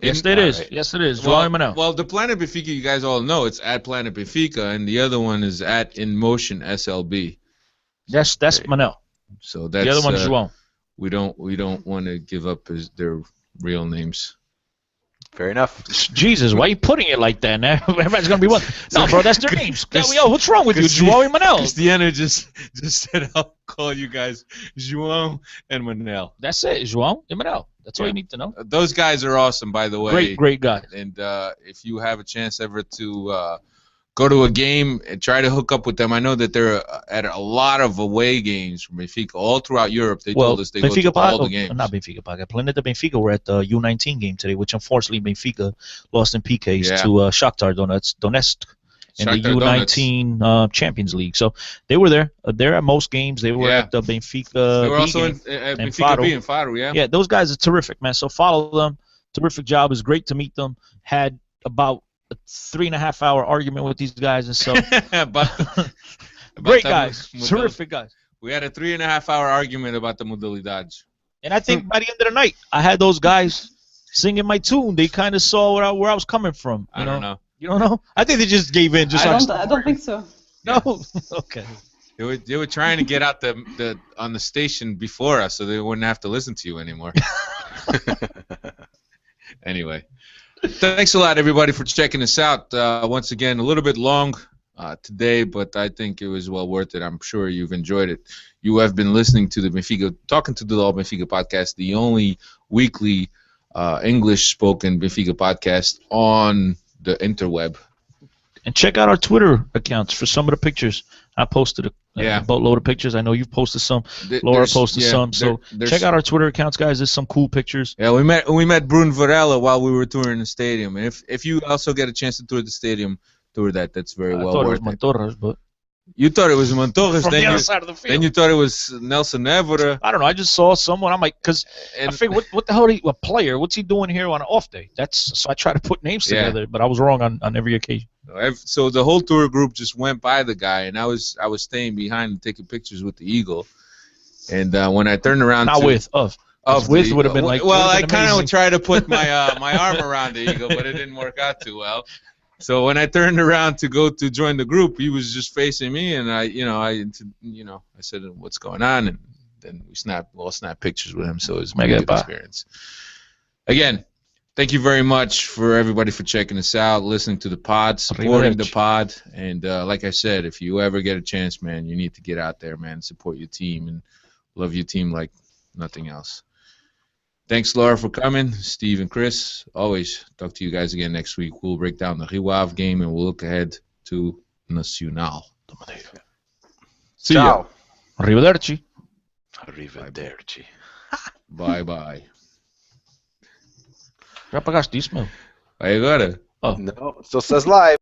Yes, it is. Right. Yes, it is. João Manel. Well, the Planet Benfica, you guys all know, it's at Planet Benfica, and the other one is at In Motion SLB. That's Manel. So that's the other one is João. We don't want to give up their real names. Fair enough. Jesus, why are you putting it like that? Now everybody's gonna be one. No, bro, that's their names. Yo, what's wrong with you, João and Manel? Cristiano just said I'll call you guys João and Manel. That's it, João and Manel. That's all you need to know. Those guys are awesome, by the way. Great guys. And if you have a chance ever to go to a game and try to hook up with them, I know that they're at a lot of away games from Benfica all throughout Europe. They told us they go to all the games. Not Benfica Pod. Planet Benfica were at the U19 game today, which unfortunately Benfica lost in PKs to Shakhtar Donetsk in the U19 Champions League. So they were there. They're at most games. They were at the Benfica. They were also at Benfica B in Faro, yeah. Yeah, those guys are terrific, man. So follow them. Terrific job. It's great to meet them. Had about a 3.5-hour argument with these guys and so great guys, terrific guys. We had a 3.5-hour argument about the modalidades. And I think by the end of the night, I had those guys singing my tune. They kind of saw where I was coming from. I don't know. You don't know? I think they just gave in. I don't think so. No. Okay. They were trying to get out on the station before us, so they wouldn't have to listen to you anymore. Anyway. Thanks a lot, everybody, for checking us out. Once again, a little bit long today, but I think it was well worth it. I'm sure you've enjoyed it. You have been listening to Talking to the All Benfica podcast, the only weekly English-spoken Benfica podcast on the interweb. And check out our Twitter accounts for some of the pictures. I posted a boatload of pictures. I know you've posted some. Laura posted some. So check out our Twitter accounts, guys. There's some cool pictures. Yeah, we met Bruno Varela while we were touring the stadium. And if you also get a chance to tour the stadium, tour that. That's very well worth it. I thought it was Montorras, but you thought it was Montorras. From the other side of the field. Then you thought it was Nelson Évora. I don't know. I just saw someone. I'm like, because I figured, what the hell? A player? What's he doing here on an off day? So I try to put names together, but I was wrong on every occasion. So the whole tour group just went by the guy, and I was staying behind and taking pictures with the eagle. And when I turned around, with would have been like. Well, I kind of tried to put my my arm around the eagle, but it didn't work out too well. So when I turned around to go to join the group, he was just facing me, and I said, "What's going on?" And then we snapped pictures with him. So it was a good experience. Again. Thank you very much for everybody for checking us out, listening to the pod, supporting the pod. And like I said, if you ever get a chance, man, you need to get out there, man, support your team and love your team like nothing else. Thanks, Laura, for coming. Steve and Chris, always talk to you guys again next week. We'll break down the Rio Ave game and we'll look ahead to Nacional. See ya. Ciao. Arrivederci. Arrivederci. Bye. Já apagaste isso, meu? Aí agora? No, still says live.